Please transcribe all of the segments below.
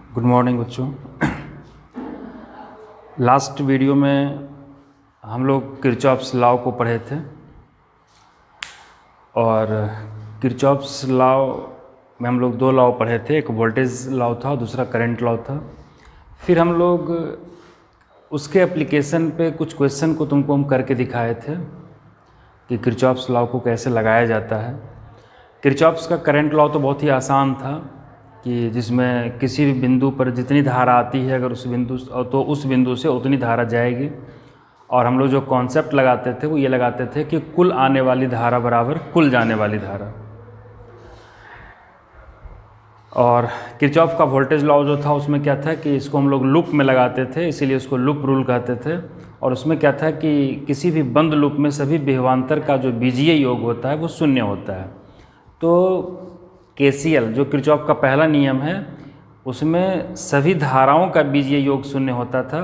Good morning बच्चों। Last video में हम लोग किरचॉफ्स लॉ को पढ़े थे और किरचॉफ्स लॉ में हम लोग दो लॉ पढ़े थे, एक वोल्टेज लॉ था और दूसरा करंट लॉ था। फिर हम लोग उसके एप्लीकेशन पे कुछ क्वेश्चन को तुमको हम करके दिखाए थे कि किरचॉफ्स लॉ को कैसे लगाया जाता है। किरचॉफ्स का करंट लॉ तो बहुत ही आसान था कि जिसमें किसी भी बिंदु पर जितनी धारा आती है अगर उस बिंदु से उतनी धारा जाएगी। और हम लोग जो कॉन्सेप्ट लगाते थे वो ये लगाते थे कि कुल आने वाली धारा बराबर कुल जाने वाली धारा। और किरचॉफ का वोल्टेज लॉ जो था उसमें क्या था कि इसको हम लोग लूप में लगाते थे, इसीलिए उसको लूप रूल कहते थे। और उसमें क्या था कि किसी भी बंद लूप में सभी विभवांतर का जो बीजीय योग होता है वो शून्य होता है। तो केसीएल जो किरचॉफ का पहला नियम है उसमें सभी धाराओं का बीजीय योग शून्य होता था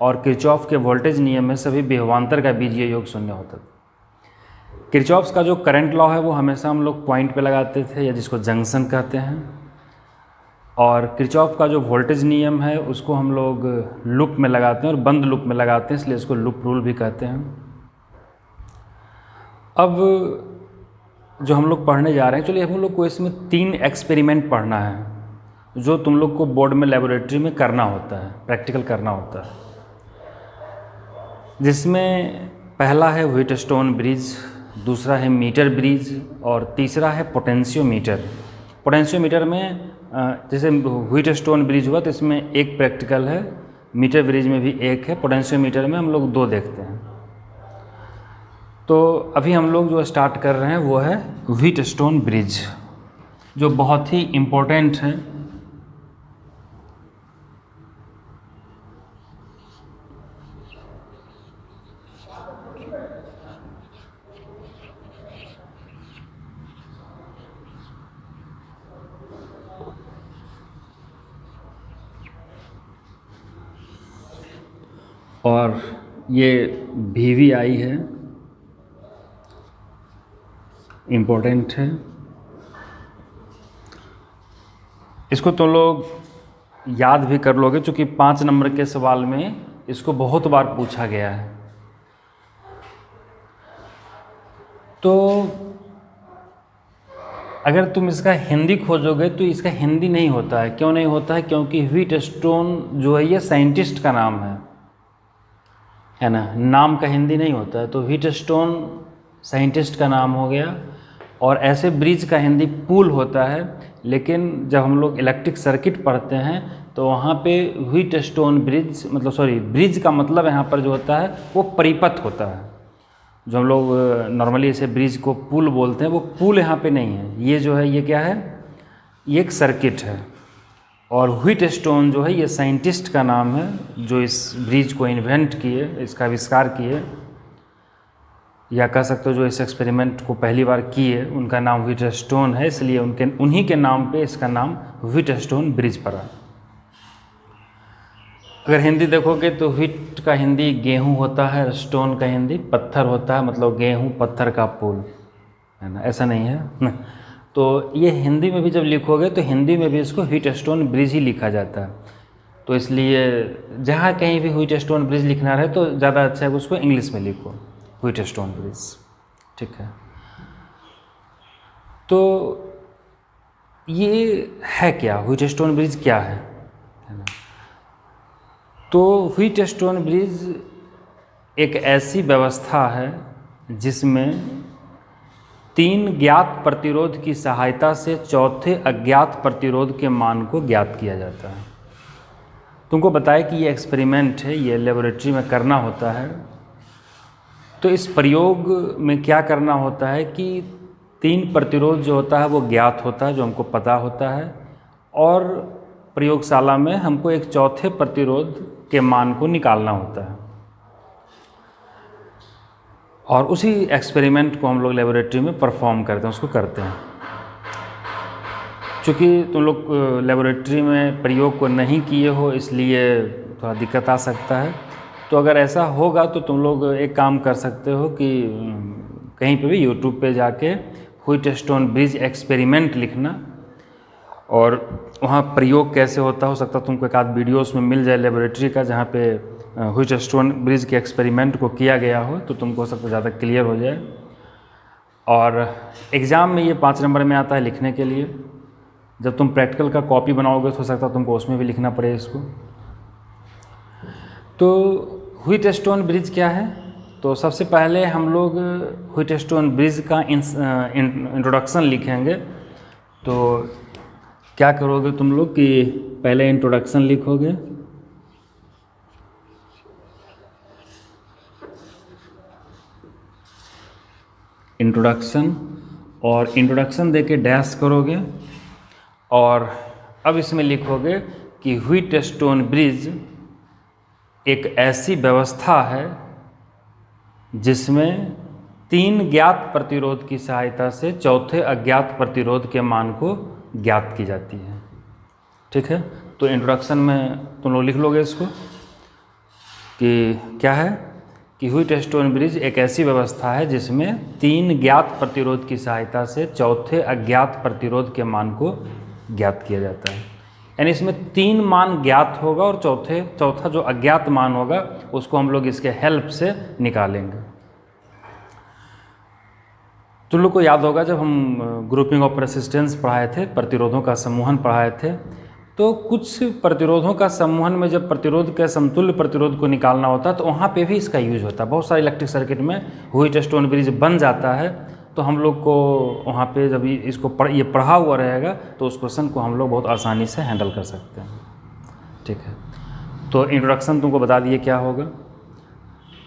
और किरचॉफ के वोल्टेज नियम में सभी विभवांतर का बीजीय योग शून्य होता था। किरचॉफ का जो करंट लॉ है वो हमेशा हम लोग पॉइंट पे लगाते थे या जिसको जंक्शन कहते हैं। और किरचॉफ का जो वोल्टेज नियम है उसको हम लोग लूप में लगाते हैं और बंद लूप में लगाते हैं, इसलिए इसको लूप रूल भी कहते हैं। अब जो हम लोग पढ़ने जा रहे हैं, चलिए हम लोग को इसमें 3 एक्सपेरिमेंट पढ़ना है जो तुम लोग को बोर्ड में लेबोरेटरी में करना होता है, प्रैक्टिकल करना होता है। जिसमें पहला है व्हीटस्टोन ब्रिज, दूसरा है मीटर ब्रिज और तीसरा है पोटेंशियोमीटर। पोटेंशियोमीटर में जैसे व्हीटस्टोन ब्रिज हुआ तो इसमें एक प्रैक्टिकल है, मीटर ब्रिज में भी एक है, पोटेंशियोमीटर में हम लोग 2 देखते हैं। तो अभी हम लोग जो स्टार्ट कर रहे हैं वो है व्हीटस्टोन ब्रिज, जो बहुत ही इम्पोर्टेंट है। और ये VVI है, इम्पोर्टेंट है। इसको तो लोग याद भी कर लोगे क्योंकि 5 नंबर के सवाल में इसको बहुत बार पूछा गया है। तो अगर तुम इसका हिंदी खोजोगे तो इसका हिंदी नहीं होता है। क्यों नहीं होता है? क्योंकि व्हीटस्टोन जो है ये साइंटिस्ट का नाम है ना, नाम का हिंदी नहीं होता है। तो व्हीटस्टोन साइंटिस्ट का नाम हो गया। और ऐसे ब्रिज का हिंदी पुल होता है, लेकिन जब हम लोग इलेक्ट्रिक सर्किट पढ़ते हैं तो वहाँ पे व्हीटस्टोन ब्रिज ब्रिज का मतलब यहाँ पर जो होता है वो परिपथ होता है। जो हम लोग नॉर्मली ऐसे ब्रिज को पुल बोलते हैं वो पुल यहाँ पे नहीं है। ये जो है ये क्या है, ये एक सर्किट है। और व्हीटस्टोन जो है ये साइंटिस्ट का नाम है जो इस ब्रिज को इन्वेंट किए, इसका आविष्कार किए, या कह सकते हो जो इस एक्सपेरिमेंट को पहली बार किए उनका नाम व्हीटस्टोन है, इसलिए उन्हीं के नाम पे इसका नाम व्हीटस्टोन ब्रिज पड़ा। अगर हिंदी देखोगे तो व्हीट का हिंदी गेहूं होता है, स्टोन का हिंदी पत्थर होता है, मतलब गेहूं पत्थर का पुल, है ना, ऐसा नहीं है। तो ये हिंदी में भी जब लिखोगे तो हिंदी में भी इसको व्हीटस्टोन ब्रिज ही लिखा जाता है। तो इसलिए जहाँ कहीं भी व्हीटस्टोन ब्रिज लिखना रहे तो ज़्यादा अच्छा है उसको इंग्लिश में लिखो, व्हीटस्टोन ब्रिज, ठीक है। तो ये है क्या, व्हीटस्टोन ब्रिज क्या है ना? तो व्हीटस्टोन ब्रिज एक ऐसी व्यवस्था है जिसमें 3 ज्ञात प्रतिरोध की सहायता से चौथे अज्ञात प्रतिरोध के मान को ज्ञात किया जाता है। तुमको बताया कि ये एक्सपेरिमेंट है, ये लेबोरेटरी में करना होता है। तो इस प्रयोग में क्या करना होता है कि 3 प्रतिरोध जो होता है वो ज्ञात होता है, जो हमको पता होता है, और प्रयोगशाला में हमको एक चौथे प्रतिरोध के मान को निकालना होता है। और उसी एक्सपेरिमेंट को हम लोग लेबोरेटरी में परफॉर्म करते हैं, उसको करते हैं। चूँकि तुम लोग लेबोरेटरी में प्रयोग को नहीं किए हो इसलिए थोड़ा दिक्कत आ सकता है। तो अगर ऐसा होगा तो तुम लोग एक काम कर सकते हो कि कहीं पे भी यूट्यूब पे जाके व्हीटस्टोन ब्रिज एक्सपेरिमेंट लिखना और वहाँ प्रयोग कैसे होता हो सकता तुमको एक आध वीडियोस में मिल जाए लेबोरेटरी का, जहाँ पे व्हीटस्टोन ब्रिज के एक्सपेरिमेंट को किया गया हो, तो तुमको हो सकता है ज़्यादा क्लियर हो जाए। और एग्ज़ाम में ये 5 नंबर में आता है लिखने के लिए। जब तुम प्रैक्टिकल का कॉपी बनाओगे तो हो सकता है तुमको उसमें भी लिखना पड़े इसको। तो व्हीटस्टोन ब्रिज क्या है? तो सबसे पहले हम लोग व्हीटस्टोन ब्रिज का इंट्रोडक्शन लिखेंगे। तो क्या करोगे तुम लोग कि पहले इंट्रोडक्शन लिखोगे, इंट्रोडक्शन, और इंट्रोडक्शन देके डैश करोगे, और अब इसमें लिखोगे कि व्हीटस्टोन ब्रिज एक ऐसी व्यवस्था है जिसमें 3 ज्ञात प्रतिरोध की सहायता से चौथे अज्ञात प्रतिरोध के मान को ज्ञात की जाती है। ठीक है, तो इंट्रोडक्शन में तुम लोग लिख लोगे इसको कि क्या है कि व्हीटस्टोन ब्रिज एक ऐसी व्यवस्था है जिसमें 3 ज्ञात प्रतिरोध की सहायता से चौथे अज्ञात प्रतिरोध के मान को ज्ञात किया जाता है। यानी इसमें 3 मान ज्ञात होगा और चौथा जो अज्ञात मान होगा उसको हम लोग इसके हेल्प से निकालेंगे। तुम लोग को याद होगा जब हम ग्रुपिंग ऑफ रेसिस्टेंस पढ़ाए थे, प्रतिरोधों का समूहन पढ़ाए थे, तो कुछ प्रतिरोधों का समूहन में जब प्रतिरोध के समतुल्य प्रतिरोध को निकालना होता है तो वहाँ पे भी इसका यूज होता है। बहुत सारे इलेक्ट्रिक सर्किट में व्हीटस्टोन ब्रिज बन जाता है, तो हम लोग को वहाँ पे जब इसको ये पढ़ा हुआ रहेगा तो उस क्वेश्चन को हम लोग बहुत आसानी से हैंडल कर सकते हैं। ठीक है, तो इंट्रोडक्शन तुमको बता दिए क्या होगा।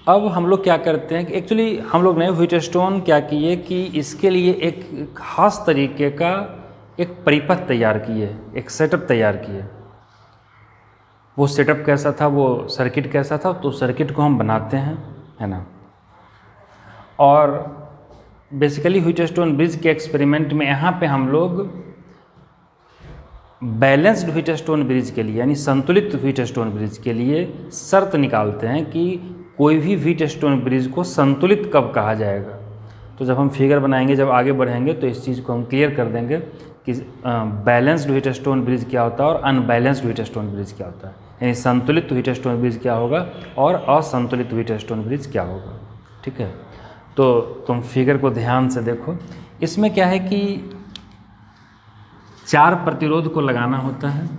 अब हम लोग क्या करते हैं कि एक्चुअली हम लोग ने व्हीटस्टोन क्या किए कि इसके लिए एक खास तरीके का एक परिपथ तैयार किए, एक सेटअप तैयार किए। वो सेटअप कैसा था, वो सर्किट कैसा था, तो सर्किट को हम बनाते हैं, है ना। और बेसिकली व्हीटस्टोन ब्रिज के एक्सपेरिमेंट में यहाँ पे हम लोग बैलेंस्ड व्हीटस्टोन ब्रिज के लिए यानी संतुलित व्हीटस्टोन ब्रिज के लिए शर्त निकालते हैं कि कोई भी व्हीटस्टोन ब्रिज को संतुलित कब कहा जाएगा। तो जब हम फिगर बनाएंगे, जब आगे बढ़ेंगे, तो इस चीज़ को हम क्लियर कर देंगे कि बैलेंस्ड व्हीटस्टोन ब्रिज क्या होता है और अनबैलेंस्ड व्हीटस्टोन ब्रिज क्या होता है, यानी संतुलित व्हीटस्टोन ब्रिज क्या होगा और असंतुलित व्हीटस्टोन ब्रिज क्या होगा। ठीक है, तो तुम फिगर को ध्यान से देखो। इसमें क्या है कि 4 प्रतिरोध को लगाना होता है।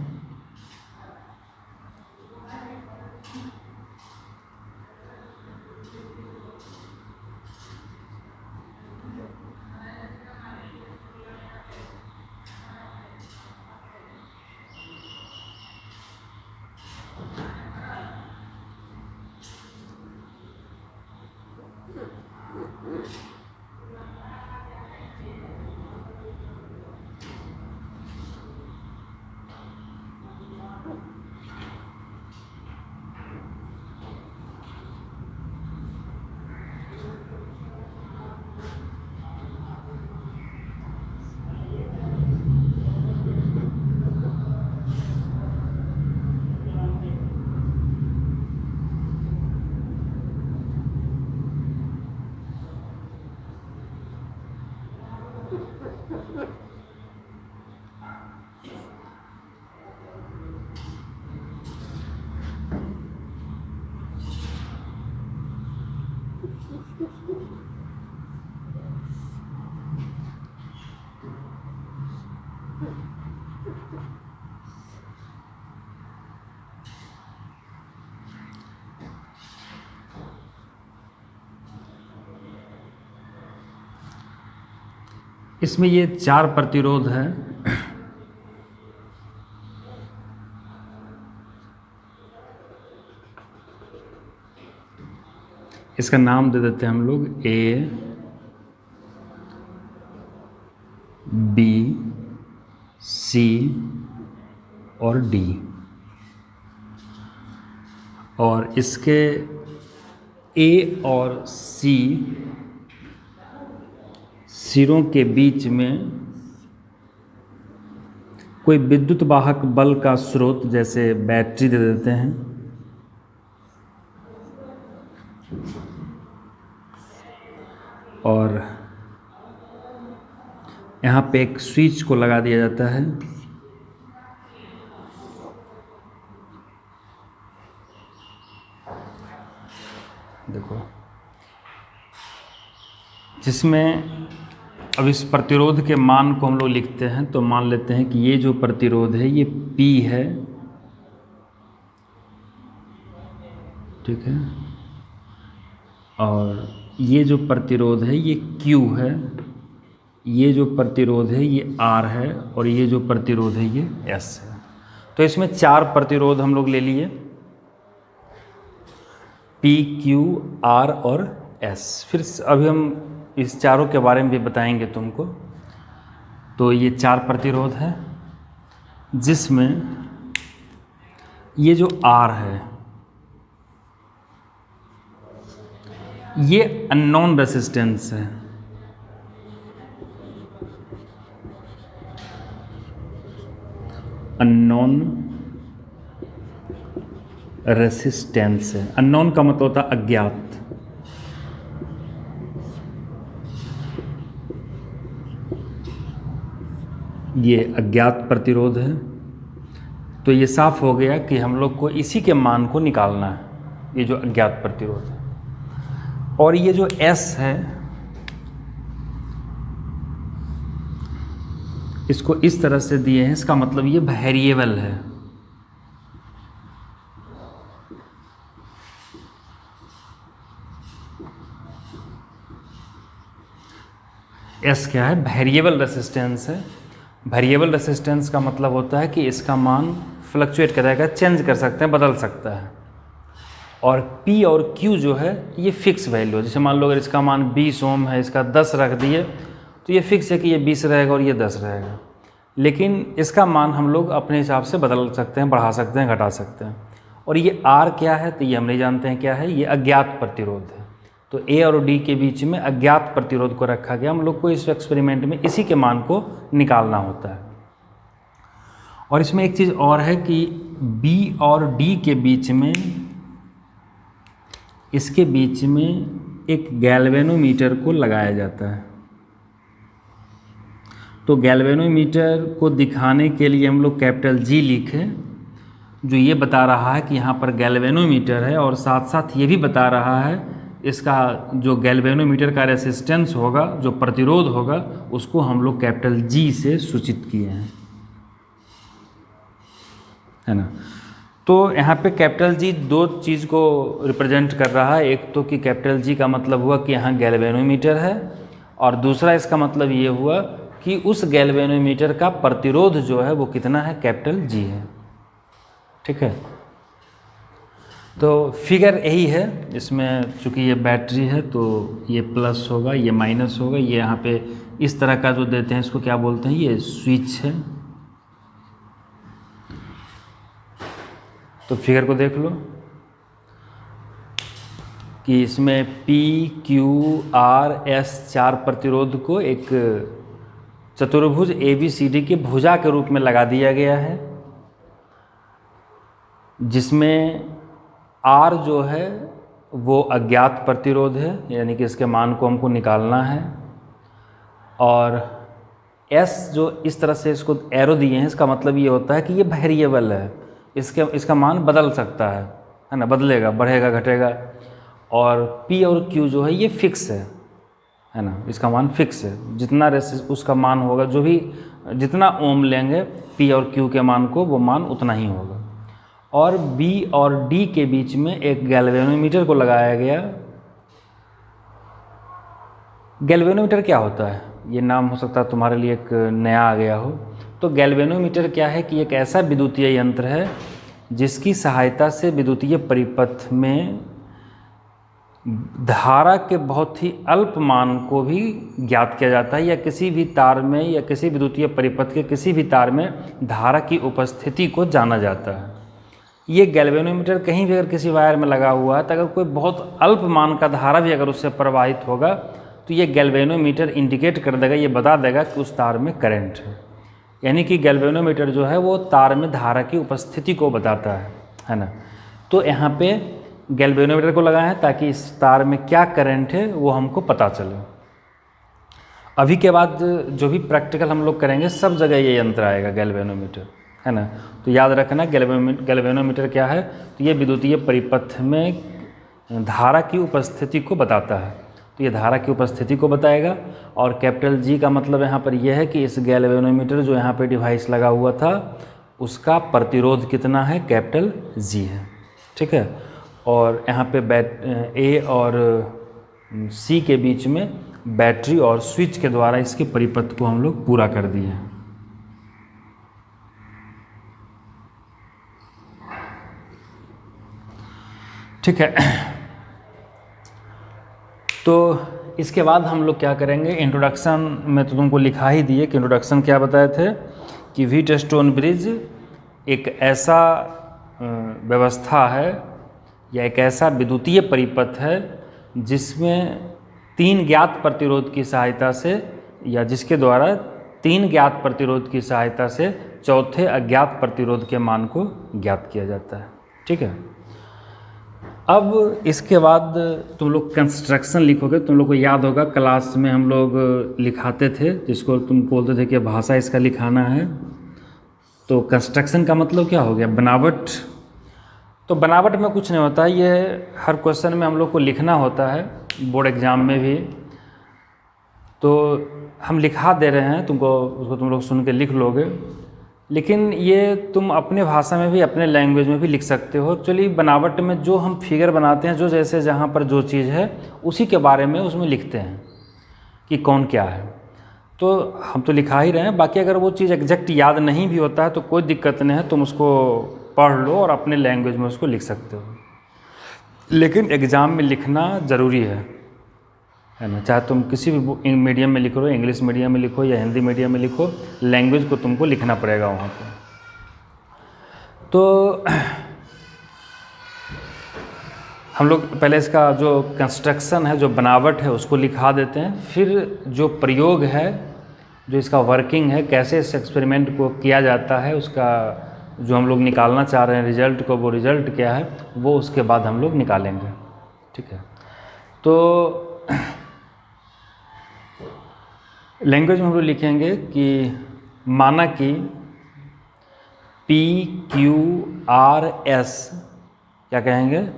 इसमें ये 4 प्रतिरोध है। इसका नाम दे देते हैं हम लोग ए, बी, सी और डी। और इसके ए और सी सिरों के बीच में कोई विद्युत वाहक बल का स्रोत जैसे बैटरी दे देते हैं। और यहाँ पे एक स्विच को लगा दिया जाता है। देखो, जिसमें अब इस प्रतिरोध के मान को हम लोग लिखते हैं, तो मान लेते हैं कि ये जो प्रतिरोध है ये P है, ठीक है, और ये जो प्रतिरोध है ये Q है, ये जो प्रतिरोध है ये R है, और ये जो प्रतिरोध है ये S है। तो इसमें 4 प्रतिरोध हम लोग ले लिए, P, Q, R और S। फिर अभी हम इस चारों के बारे में भी बताएंगे तुमको। तो ये 4 प्रतिरोध है, जिसमें ये जो R है ये अननोन रेसिस्टेंस है, अननोन रेसिस्टेंस है। अननोन का मतलब होता है अज्ञात। ये अज्ञात प्रतिरोध है। तो ये साफ हो गया कि हम लोग को इसी के मान को निकालना है, ये जो अज्ञात प्रतिरोध है। और ये जो S है इसको इस तरह से दिए हैं, इसका मतलब ये वेरिएबल है। S क्या है? वेरिएबल रेसिस्टेंस है। वेरिएबल रेसिस्टेंस का मतलब होता है कि इसका मान फ्लक्चुएट करेगा, चेंज कर सकते हैं, बदल सकता है। और P और Q जो है ये फिक्स वैल्यू है। जैसे मान लो अगर इसका मान 20 ओम है, इसका 10 रख दिए तो ये फिक्स है कि ये 20 रहेगा और ये 10 रहेगा। लेकिन इसका मान हम लोग अपने हिसाब से बदल सकते हैं, बढ़ा सकते हैं, घटा सकते हैं। और ये R क्या है तो ये हम नहीं जानते हैं क्या है, ये अज्ञात प्रतिरोध है। तो A और D के बीच में अज्ञात प्रतिरोध को रखा गया। हम लोग को इस एक्सपेरिमेंट में इसी के मान को निकालना होता है। और इसमें एक चीज़ और है कि B और D के बीच में, इसके बीच में एक गैल्वेनोमीटर को लगाया जाता है। तो गैल्वेनोमीटर को दिखाने के लिए हम लोग कैपिटल G लिखें, जो ये बता रहा है कि यहाँ पर गैल्वेनोमीटर है, और साथ साथ ये भी बता रहा है इसका जो गैल्वेनोमीटर का रेसिस्टेंस होगा, जो प्रतिरोध होगा, उसको हम लोग कैपिटल G से सूचित किए हैं, है ना। तो यहाँ पे कैपिटल G दो चीज़ को रिप्रेजेंट कर रहा है। एक तो कि कैपिटल G का मतलब हुआ कि यहाँ गैल्वेनोमीटर है, और दूसरा इसका मतलब ये हुआ कि उस गैल्वेनोमीटर का प्रतिरोध जो है वो कितना है, कैपिटल G है, ठीक है। तो फिगर यही है। इसमें चूँकि ये बैटरी है तो ये प्लस होगा, ये माइनस होगा। ये यहाँ पे इस तरह का जो देते हैं इसको क्या बोलते हैं, ये स्विच है। तो फिगर को देख लो कि इसमें P, Q, R, S 4 प्रतिरोध को एक चतुर्भुज ABCD की भुजा के रूप में लगा दिया गया है, जिसमें R जो है वो अज्ञात प्रतिरोध है, यानी कि इसके मान को हमको निकालना है। और S जो इस तरह से इसको एरो दिए हैं, इसका मतलब ये होता है कि ये वेरिएबल है, इसका मान बदल सकता है ना, बदलेगा, बढ़ेगा, घटेगा। और P और Q जो है ये फिक्स है ना, इसका मान फिक्स है। जितना उसका मान होगा, जो भी जितना ओम लेंगे P और Q के मान को, वो मान उतना ही होगा। और B और D के बीच में एक गैल्वेनोमीटर को लगाया गया। गैल्वेनोमीटर क्या होता है, ये नाम हो सकता है तुम्हारे लिए एक नया आ गया हो। तो गैल्वेनोमीटर क्या है कि एक ऐसा विद्युतीय यंत्र है जिसकी सहायता से विद्युतीय परिपथ में धारा के बहुत ही अल्प मान को भी ज्ञात किया जाता है, या किसी भी तार में या किसी विद्युतीय परिपथ के किसी भी तार में धारा की उपस्थिति को जाना जाता है। ये गैल्वेनोमीटर कहीं भी अगर किसी वायर में लगा हुआ है तो अगर कोई बहुत अल्प मान का धारा भी अगर उससे प्रवाहित होगा तो ये गैल्वेनोमीटर इंडिकेट कर देगा, ये बता देगा कि उस तार में करंट है। यानी कि गैल्वेनोमीटर जो है वो तार में धारा की उपस्थिति को बताता है ना। तो यहाँ पे गैल्वेनोमीटर को लगाए हैं ताकि इस तार में क्या करंट है वो हमको पता चले। अभी के बाद जो भी प्रैक्टिकल हम लोग करेंगे सब जगह ये यंत्र आएगा, गैल्वेनोमीटर, है ना। तो याद रखना गैल्वेनोमीटर क्या है, तो ये विद्युतीय परिपथ में धारा की उपस्थिति को बताता है। तो ये धारा की उपस्थिति को बताएगा। और कैपिटल जी का मतलब यहाँ पर यह है कि इस गैल्वेनोमीटर जो यहाँ पे डिवाइस लगा हुआ था उसका प्रतिरोध कितना है, कैपिटल जी है। ठीक है। और यहाँ पे ए और सी के बीच में बैटरी और स्विच के द्वारा इसके परिपथ को हम लोग पूरा कर दिए हैं। ठीक है। तो इसके बाद हम लोग क्या करेंगे, इंट्रोडक्शन में तो तुमको लिखा ही दिए कि इंट्रोडक्शन क्या बताए थे कि व्हीटस्टोन ब्रिज एक ऐसा व्यवस्था है या एक ऐसा विद्युतीय परिपथ है जिसमें 3 ज्ञात प्रतिरोध की सहायता से या जिसके द्वारा 3 ज्ञात प्रतिरोध की सहायता से चौथे अज्ञात प्रतिरोध के मान को ज्ञात किया जाता है। ठीक है। अब इसके बाद तुम लोग कंस्ट्रक्शन लिखोगे। तुम लोग को याद होगा क्लास में हम लोग लिखाते थे, जिसको तुम बोलते थे कि भाषा इसका लिखाना है। तो कंस्ट्रक्शन का मतलब क्या हो गया, बनावट। तो बनावट में कुछ नहीं होता है, ये हर क्वेश्चन में हम लोग को लिखना होता है, बोर्ड एग्ज़ाम में भी। तो हम लिखा दे रहे हैं तुमको, उसको तुम लोग सुन के लिख लोगे, लेकिन ये तुम अपने भाषा में भी अपने लैंग्वेज में भी लिख सकते हो। चलिए, बनावट में जो हम फिगर बनाते हैं, जो जैसे जहाँ पर जो चीज़ है उसी के बारे में उसमें लिखते हैं कि कौन क्या है। तो हम तो लिखा ही रहे हैं, बाकी अगर वो चीज़ एग्जैक्ट याद नहीं भी होता है तो कोई दिक्कत नहीं है, तुम उसको पढ़ लो और अपने लैंग्वेज में उसको लिख सकते हो। लेकिन एग्ज़ाम में लिखना ज़रूरी है ना। चाहे तुम किसी भी मीडियम में लिख रहे हो, इंग्लिश मीडियम में लिखो या हिंदी मीडियम में लिखो, लैंग्वेज को तुमको लिखना पड़ेगा वहाँ पर। तो हम लोग पहले इसका जो कंस्ट्रक्शन है, जो बनावट है, उसको लिखा देते हैं। फिर जो प्रयोग है, जो इसका वर्किंग है, कैसे इस एक्सपेरिमेंट को किया जाता है, उसका जो हम लोग निकालना चाह रहे हैं रिजल्ट को, वो रिजल्ट क्या है वो उसके बाद हम लोग निकालेंगे। ठीक है। तो लैंग्वेज में हम लोग लिखेंगे कि माना कि PQRS, क्या कहेंगे,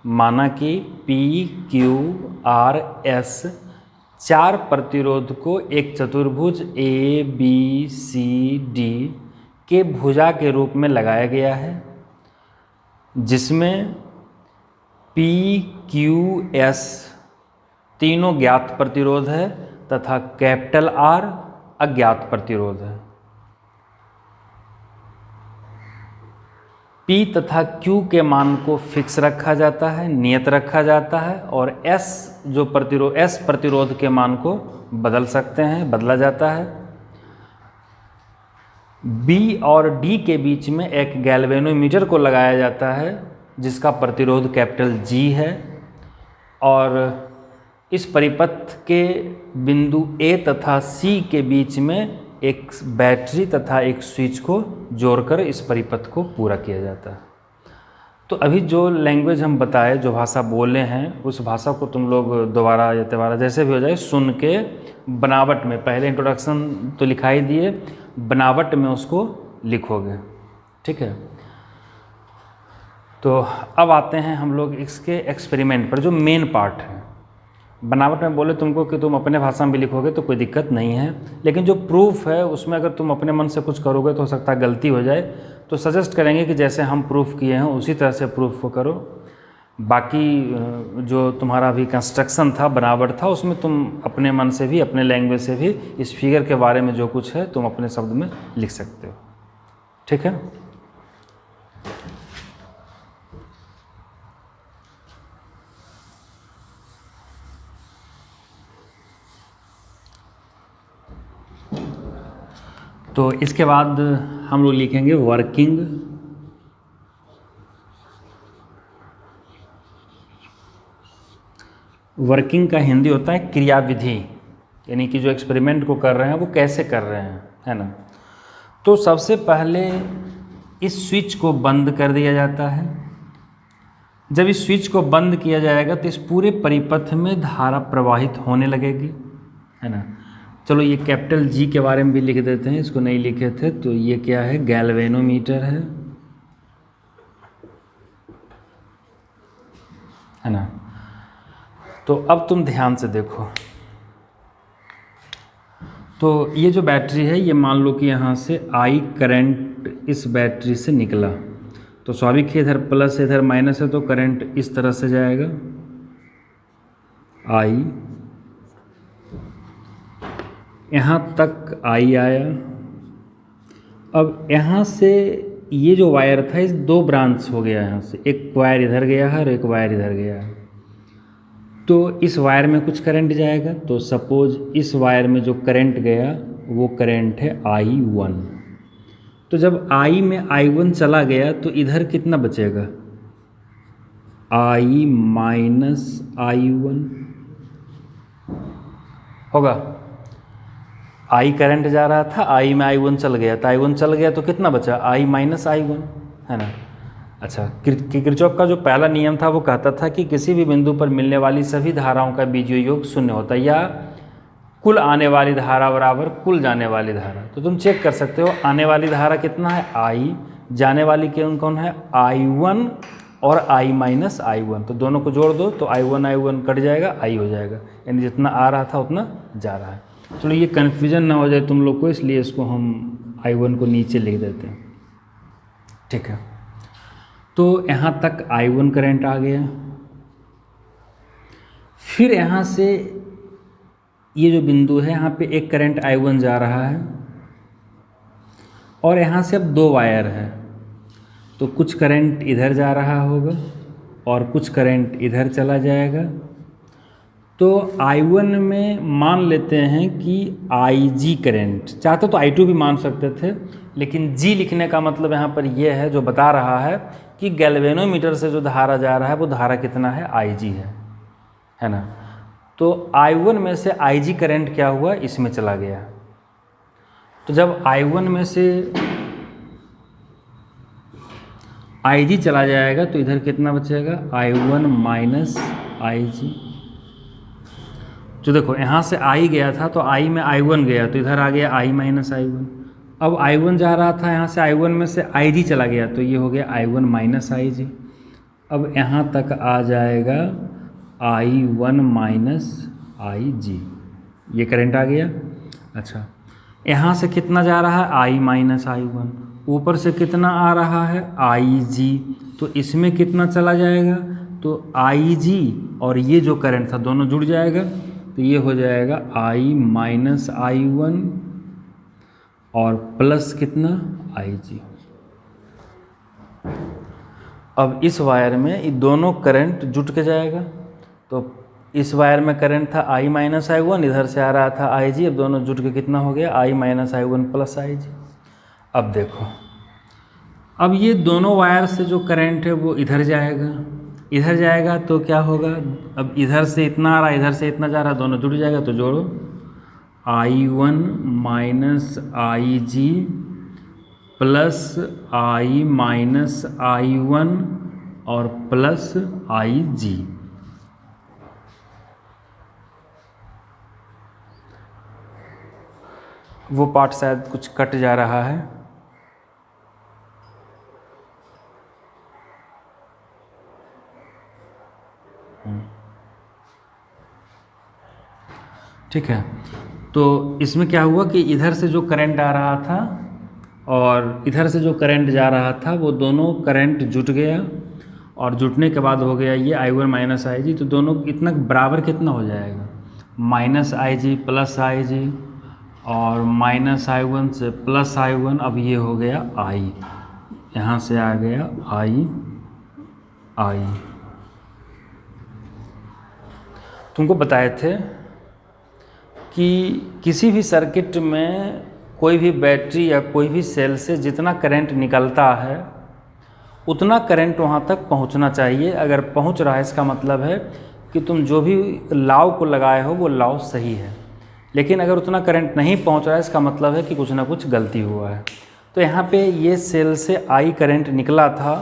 माना कि PQRS 4 प्रतिरोध को एक चतुर्भुज ABCD के भुजा के रूप में लगाया गया है, जिसमें PQS तीनों ज्ञात प्रतिरोध है तथा कैपिटल R अज्ञात प्रतिरोध है। P तथा Q के मान को फिक्स रखा जाता है, नियत रखा जाता है, और S प्रतिरोध के मान को बदल सकते हैं, बदला जाता है। B और D के बीच में एक गैल्वेनोमीटर को लगाया जाता है जिसका प्रतिरोध कैपिटल G है, और इस परिपथ के बिंदु A तथा C के बीच में एक बैटरी तथा एक स्विच को जोड़कर इस परिपथ को पूरा किया जाता है। तो अभी जो लैंग्वेज हम बताए, जो भाषा बोले हैं, उस भाषा को तुम लोग दोबारा या तिबारा जैसे भी हो जाए सुन के बनावट में, पहले इंट्रोडक्शन तो लिखाई दिए, बनावट में उसको लिखोगे। ठीक है। तो अब आते हैं हम लोग इसके एक्सपेरिमेंट पर, जो मेन पार्ट है। बनावट में बोले तुमको कि तुम अपने भाषा में भी लिखोगे तो कोई दिक्कत नहीं है, लेकिन जो प्रूफ है उसमें अगर तुम अपने मन से कुछ करोगे तो हो सकता है गलती हो जाए। तो सजेस्ट करेंगे कि जैसे हम प्रूफ किए हैं उसी तरह से प्रूफ को करो। बाकी जो तुम्हारा अभी कंस्ट्रक्शन था, बनावट था, उसमें तुम अपने मन से भी, अपने लैंग्वेज से भी इस फिगर के बारे में जो कुछ है तुम अपने शब्द में लिख सकते हो। ठीक है। तो इसके बाद हम लोग लिखेंगे वर्किंग। वर्किंग का हिंदी होता है क्रियाविधि, यानी कि जो एक्सपेरिमेंट को कर रहे हैं वो कैसे कर रहे हैं, है ना। तो सबसे पहले इस स्विच को बंद कर दिया जाता है। जब इस स्विच को बंद किया जाएगा तो इस पूरे परिपथ में धारा प्रवाहित होने लगेगी, है ना। चलो ये कैपिटल G के बारे में भी लिख देते हैं, इसको नहीं लिखे थे। तो ये क्या है, गैल्वेनोमीटर है ना। तो अब तुम ध्यान से देखो, तो ये जो बैटरी है, ये मान लो कि यहाँ से I करंट इस बैटरी से निकला, तो स्वाभाविक है इधर प्लस इधर माइनस है, तो करंट इस तरह से जाएगा, I यहाँ तक I आया। अब यहाँ से ये जो वायर था इस दो ब्रांच हो गया, यहाँ से एक वायर इधर गया है और एक वायर इधर गया है, तो इस वायर में कुछ करंट जाएगा। तो सपोज इस वायर में जो करंट गया वो करंट है I1। तो जब I में I1 चला गया तो इधर कितना बचेगा, I माइनस I1 होगा। I करंट जा रहा था, I में I1 चल गया, तो I1 चल गया तो कितना बचा, I माइनस I1, है ना। अच्छा, किरचॉफ का जो पहला नियम था वो कहता था कि किसी भी बिंदु पर मिलने वाली सभी धाराओं का बीजीय योग शून्य होता है, या कुल आने वाली धारा बराबर कुल जाने वाली धारा। तो तुम चेक कर सकते हो आने वाली धारा कितना है I, जाने वाली कौन है I1 और I माइनस I1, तो दोनों को जोड़ दो तो I1 कट जाएगा, I हो जाएगा, यानी जितना आ रहा था उतना जा रहा है। चलो ये कन्फ्यूजन ना हो जाए तुम लोग को, इसलिए इसको हम I1 को नीचे लिख देते हैं, ठीक है। तो यहाँ तक I1 करंट आ गया। फिर यहाँ से ये जो बिंदु है यहाँ पे एक करंट I1 जा रहा है, और यहाँ से अब दो वायर है, तो कुछ करंट इधर जा रहा होगा और कुछ करंट इधर चला जाएगा। तो I1 में मान लेते हैं कि IG करंट, चाहते तो I2 भी मान सकते थे, लेकिन G लिखने का मतलब यहाँ पर यह है, जो बता रहा है कि गैल्वेनोमीटर से जो धारा जा रहा है वो धारा कितना है, IG है ना। तो I1 में से IG करंट क्या हुआ, इसमें चला गया। तो जब I1 में से IG चला जाएगा तो इधर कितना बचेगा, I1 माइनस IG। जो देखो यहाँ से I गया था तो I में I1 गया, तो इधर आ गया I माइनस I1। अब I1 जा रहा था, यहाँ से I1 में से IG चला गया, तो ये हो गया I1 माइनस IG। अब यहाँ तक आ जाएगा I1 माइनस IG, ये करंट आ गया। अच्छा, यहाँ से कितना जा रहा है, I माइनस I1, ऊपर से कितना आ रहा है, IG, तो इसमें कितना चला जाएगा, तो IG और ये जो करंट था दोनों जुड़ जाएगा, तो ये हो जाएगा I माइनस I1 और प्लस कितना, IG। अब इस वायर में ये दोनों करंट जुट के जाएगा, तो इस वायर में करंट था I माइनस I1, इधर से आ रहा था IG, अब दोनों जुट के कितना हो गया, I minus I1 plus IG। अब देखो, अब ये दोनों वायर से जो करंट है वो इधर जाएगा, तो क्या होगा, अब इधर से इतना आ रहा है, इधर से इतना जा रहा है, दोनों जुड़ जाएगा, तो जोड़ो I1 minus IG plus I minus I1 और प्लस IG। वो पार्ट शायद कुछ कट जा रहा है, ठीक है। तो इसमें क्या हुआ कि इधर से जो करंट आ रहा था और इधर से जो करंट जा रहा था वो दोनों करंट जुट गया, और जुटने के बाद हो गया ये I1 माइनस IG, तो दोनों इतना बराबर कितना हो जाएगा, माइनस IG प्लस IG, और माइनस I1 से प्लस I1, अब ये हो गया I, यहाँ से आ गया I। तुमको बताए थे कि किसी भी सर्किट में कोई भी बैटरी या कोई भी सेल से जितना करंट निकलता है उतना करंट वहाँ तक पहुँचना चाहिए। अगर पहुँच रहा है इसका मतलब है कि तुम जो भी लाव को लगाए हो वो लाव सही है, लेकिन अगर उतना करंट नहीं पहुँच रहा है इसका मतलब है कि कुछ ना कुछ गलती हुआ है। तो यहाँ पे ये सेल से I करंट निकला था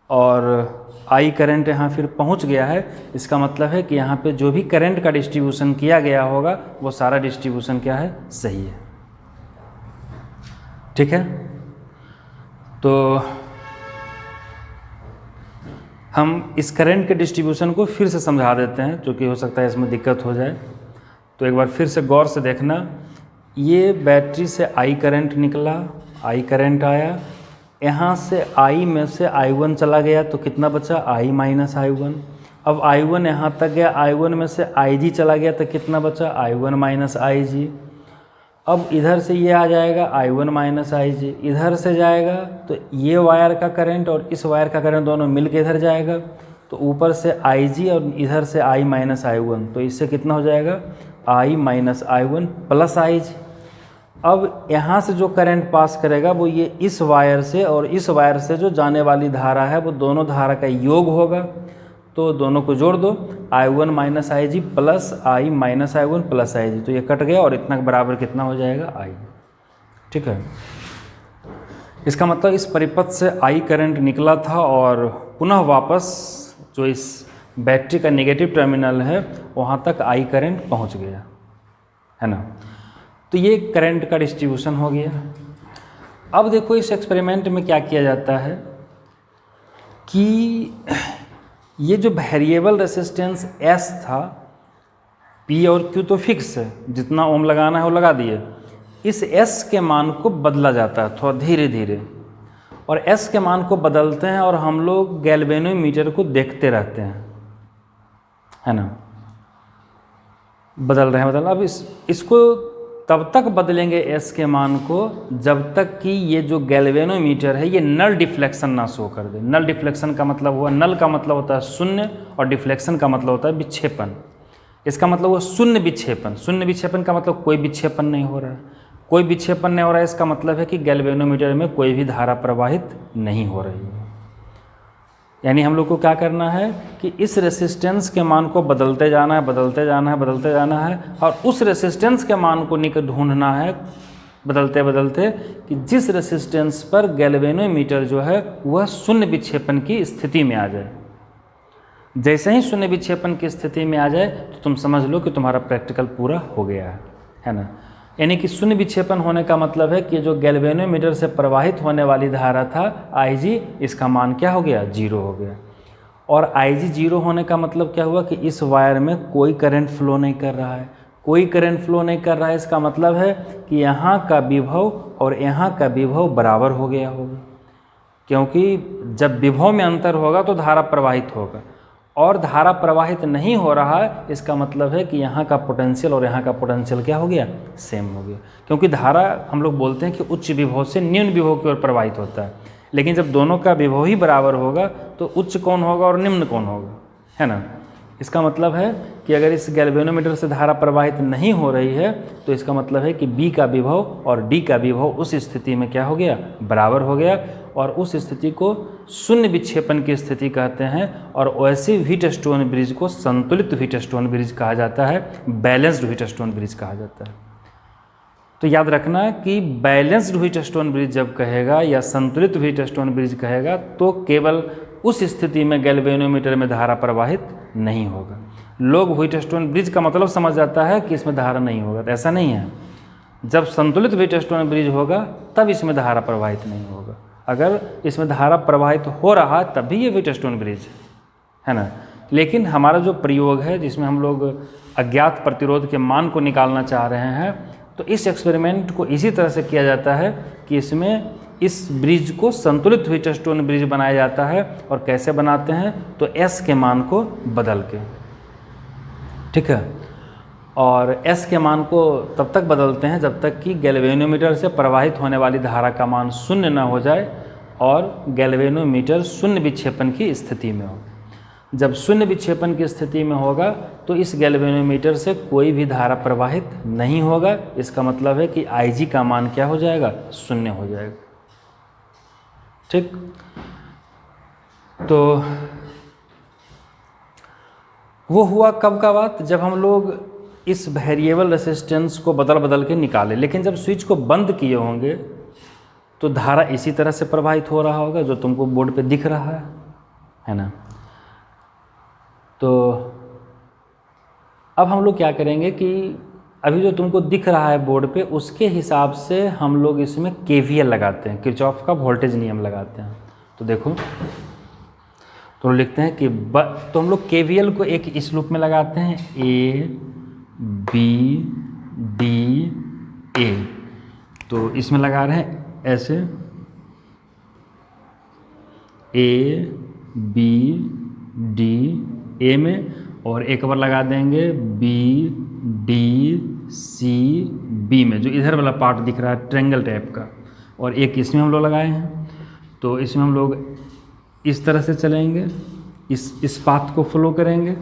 और I करंट यहाँ फिर पहुँच गया है, इसका मतलब है कि यहाँ पे जो भी करंट का डिस्ट्रीब्यूशन किया गया होगा वो सारा डिस्ट्रीब्यूशन क्या है, सही है, ठीक है। तो हम इस करंट के डिस्ट्रीब्यूशन को फिर से समझा देते हैं, क्योंकि हो सकता है इसमें दिक्कत हो जाए। तो एक बार फिर से गौर से देखना, ये बैटरी से आई करंट निकला, आई करंट आया, यहाँ से आई में से I1 चला गया तो कितना बचा, I माइनस I1। अब I1 यहाँ तक गया, I1 में से IG चला गया तो कितना बचा, I1 माइनस IG। अब इधर से ये आ जाएगा I1 माइनस IG, इधर से जाएगा तो ये वायर का करंट और इस वायर का करंट दोनों मिल के इधर जाएगा, तो ऊपर से IG और इधर से I माइनस I1, तो इससे कितना हो जाएगा, I minus I1 plus IG। अब यहाँ से जो करंट पास करेगा वो ये इस वायर से और इस वायर से जो जाने वाली धारा है वो दोनों धारा का योग होगा, तो दोनों को जोड़ दो, I1 minus IG plus I minus I1 plus IG, तो ये कट गया और इतना बराबर कितना हो जाएगा, I। ठीक है, इसका मतलब इस परिपथ से I करंट निकला था और पुनः वापस जो इस बैटरी का नेगेटिव टर्मिनल है वहाँ तक I करंट पहुँच गया, है ना। तो ये करंट का डिस्ट्रीब्यूशन हो गया। अब देखो इस एक्सपेरिमेंट में क्या किया जाता है कि ये जो वेरिएबल रेसिस्टेंस S था, P और Q तो फिक्स है, जितना ओम लगाना है वो लगा दिए, इस S के मान को बदला जाता है थोड़ा धीरे धीरे, और S के मान को बदलते हैं और हम लोग गैल्वेनोमीटर को देखते रहते हैं, है ना, बदल रहे हैं। अब इसको तब तक बदलेंगे S के मान को जब तक कि ये जो गैल्वेनोमीटर है ये नल डिफ्लेक्शन ना शो कर दे। नल डिफ्लेक्शन का मतलब हुआ, नल का मतलब होता है शून्य और डिफ्लेक्शन का मतलब होता है विक्षेपण। इसका मतलब हुआ शून्य विक्षेपण। शून्य विक्षेपण का मतलब कोई विक्षेपण नहीं हो रहा है, कोई विक्षेपण नहीं हो रहा है, इसका मतलब है कि गैल्वेनोमीटर में कोई भी धारा प्रवाहित नहीं हो रही है। यानी हम लोग को क्या करना है कि इस रेसिस्टेंस के मान को बदलते जाना है, बदलते जाना है, बदलते जाना है, और उस रेसिस्टेंस के मान को ढूंढना है बदलते बदलते कि जिस रेसिस्टेंस पर गैल्वेनोमीटर जो है वह शून्य विक्षेपण की स्थिति में आ जाए। जैसे ही शून्य विक्षेपण की स्थिति में आ जाए तो तुम समझ लो कि तुम्हारा प्रैक्टिकल पूरा हो गया है ना। यानी कि शून्य विक्षेपण होने का मतलब है कि जो गैल्वेनोमीटर से प्रवाहित होने वाली धारा था IG, इसका मान क्या हो गया, 0 हो गया। और IG 0 होने का मतलब क्या हुआ कि इस वायर में कोई करंट फ्लो नहीं कर रहा है, कोई करंट फ्लो नहीं कर रहा है। इसका मतलब है कि यहाँ का विभव और यहाँ का विभव बराबर हो गया होगा, क्योंकि जब विभव में अंतर होगा तो धारा प्रवाहित होगा, और धारा प्रवाहित नहीं हो रहा है, इसका मतलब है कि यहाँ का पोटेंशियल और यहाँ का पोटेंशियल क्या हो गया, सेम हो गया। क्योंकि धारा हम लोग बोलते हैं कि उच्च विभव से निम्न विभव की ओर प्रवाहित होता है, लेकिन जब दोनों का विभव ही बराबर होगा तो उच्च कौन होगा और निम्न कौन होगा, है ना। इसका मतलब है कि अगर इस गैल्वेनोमीटर से धारा प्रवाहित नहीं हो रही है तो इसका मतलब है कि B का विभव और D का विभव उस स्थिति में क्या हो गया, बराबर हो गया, और उस स्थिति को शून्य विक्षेपण की स्थिति कहते हैं। और वैसे व्हीटस्टोन ब्रिज को संतुलित व्हीटस्टोन ब्रिज कहा जाता है, बैलेंस्ड व्हीटस्टोन ब्रिज कहा जाता है। तो याद रखना कि बैलेंस्ड व्हीटस्टोन ब्रिज जब कहेगा या संतुलित व्हीटस्टोन ब्रिज कहेगा तो केवल उस स्थिति में गैल्वेनोमीटर में धारा प्रवाहित नहीं होगा। लोग व्हीटस्टोन ब्रिज का मतलब समझ जाता है कि इसमें धारा नहीं होगा, तो ऐसा नहीं है। जब संतुलित व्हीटस्टोन ब्रिज होगा तब इसमें धारा प्रवाहित नहीं होगा। अगर इसमें धारा प्रवाहित हो रहा है तब भी ये व्हीटस्टोन ब्रिज है ना। लेकिन हमारा जो प्रयोग है जिसमें हम लोग अज्ञात प्रतिरोध के मान को निकालना चाह रहे हैं, तो इस एक्सपेरिमेंट को इसी तरह से किया जाता है कि इसमें इस ब्रिज को संतुलित व्हीटस्टोन ब्रिज बनाया जाता है। और कैसे बनाते हैं, तो S के मान को बदल के, ठीक है। और S के मान को तब तक बदलते हैं जब तक कि गैल्वेनोमीटर से प्रवाहित होने वाली धारा का मान शून्य न हो जाए और गैल्वेनोमीटर शून्य विक्षेपण की स्थिति में हो। जब शून्य विक्षेपण की स्थिति में होगा तो इस गैल्वेनोमीटर से कोई भी धारा प्रवाहित नहीं होगा। इसका मतलब है कि IG का मान क्या हो जाएगा, शून्य हो जाएगा, ठीक। तो वो हुआ कब का बात, जब हम लोग इस वेरिएबल रेसिस्टेंस को बदल बदल के निकाले। लेकिन जब स्विच को बंद किए होंगे तो धारा इसी तरह से प्रवाहित हो रहा होगा जो तुमको बोर्ड पे दिख रहा है ना। तो अब हम लोग क्या करेंगे कि अभी जो तुमको दिख रहा है बोर्ड पे उसके हिसाब से हम लोग इसमें KVL लगाते हैं, किरचॉफ का वोल्टेज नियम लगाते हैं। तो देखो, तो लिखते हैं कि तो हम लोग KVL को एक इस लूप में लगाते हैं, A B D A, तो इसमें लगा रहे हैं ऐसे A B D A में, और एक बार लगा देंगे B D C B में, जो इधर वाला पार्ट दिख रहा है ट्रायंगल टाइप का, और एक इसमें हम लोग लगाए हैं। तो इसमें हम लोग इस तरह से चलेंगे, इस पाथ को फॉलो करेंगे।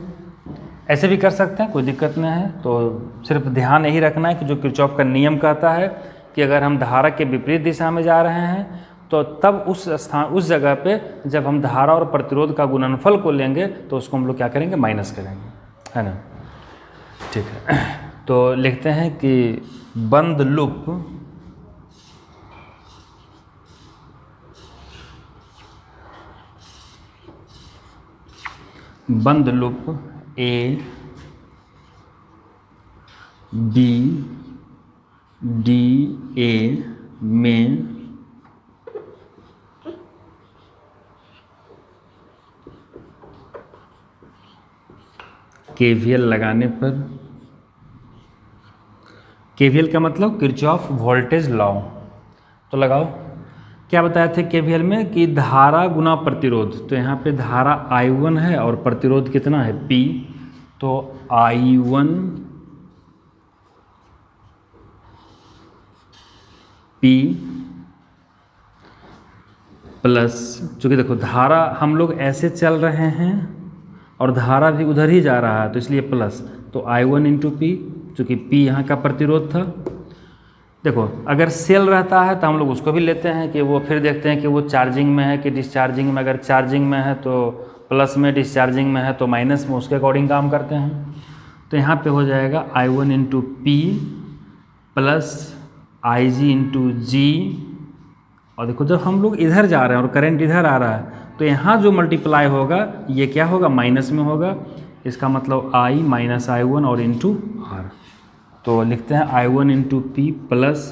ऐसे भी कर सकते हैं, कोई दिक्कत नहीं है। तो सिर्फ ध्यान यही रखना है कि जो किरचॉफ का नियम कहता है कि अगर हम धारा के विपरीत दिशा में जा रहे हैं तो तब उस जगह पे जब हम धारा और प्रतिरोध का गुणनफल को लेंगे तो उसको हम लोग क्या करेंगे, माइनस करेंगे, है ना। ठीक है, तो लिखते हैं कि बंद loop A B D A में KVL लगाने पर, KVL का मतलब किरचॉफ वोल्टेज लॉ, तो लगाओ। क्या बताया थे KVL में कि धारा गुना प्रतिरोध, तो यहाँ पे धारा I1 है और प्रतिरोध कितना है P, तो I1 P प्लस, चूँकि देखो धारा हम लोग ऐसे चल रहे हैं और धारा भी उधर ही जा रहा है, तो इसलिए प्लस, तो I1 इंटू P, चूँकि P यहाँ का प्रतिरोध था। देखो अगर सेल रहता है तो हम लोग उसको भी लेते हैं कि वो फिर देखते हैं कि वो चार्जिंग में है कि डिस्चार्जिंग में। अगर चार्जिंग में है तो प्लस में, डिस्चार्जिंग में है तो माइनस में, उसके अकॉर्डिंग काम करते हैं। तो यहाँ पे हो जाएगा I1 into P plus IG into G, और देखो जब हम लोग इधर जा रहे हैं और करंट इधर आ रहा है तो यहाँ जो मल्टीप्लाई होगा ये क्या होगा, माइनस में होगा। इसका मतलब I माइनस I1 और इंटू R, तो लिखते हैं I1 into P plus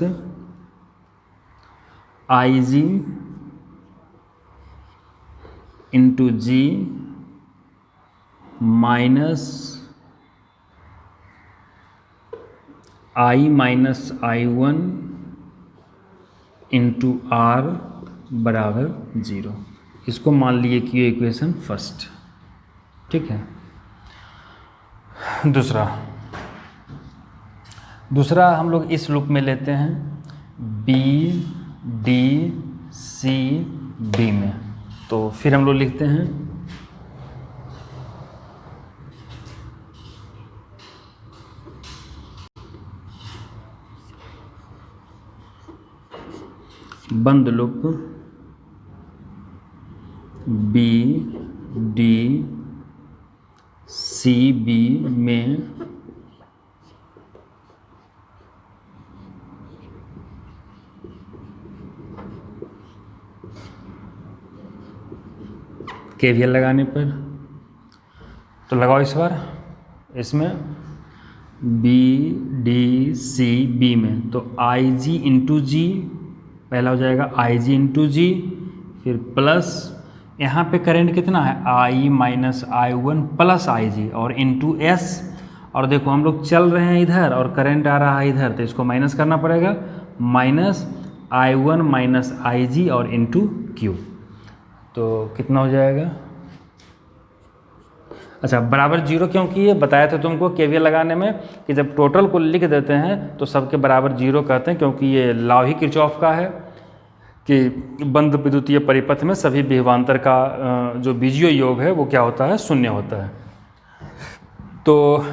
IG into G minus I minus I1 into R बराबर 0। इसको मान लिए कि ये इक्वेशन फर्स्ट, ठीक है। दूसरा हम लोग इस लूप में लेते हैं B D C B में, तो फिर हम लोग लिखते हैं बंद loop B D C B में KVL लगाने पर, तो लगाओ इस बार इसमें B D C B में, तो IG इंटू G पहला हो जाएगा IG इंटू G, फिर प्लस यहाँ पे करंट कितना है I minus I1 plus IG और इंटू S, और देखो हम लोग चल रहे हैं इधर और करंट आ रहा है इधर, तो इसको माइनस करना पड़ेगा, माइनस I1 माइनस IG और इंटू Q, तो कितना हो जाएगा, अच्छा बराबर 0, क्योंकि ये बताया था तुमको KVL लगाने में कि जब टोटल को लिख देते हैं तो सबके बराबर 0 कहते हैं, क्योंकि ये लॉ ही किरचॉफ का है कि बंद विद्युतीय परिपथ में सभी विभवांतर का जो बीजीय योग है वो क्या होता है, शून्य होता है। तो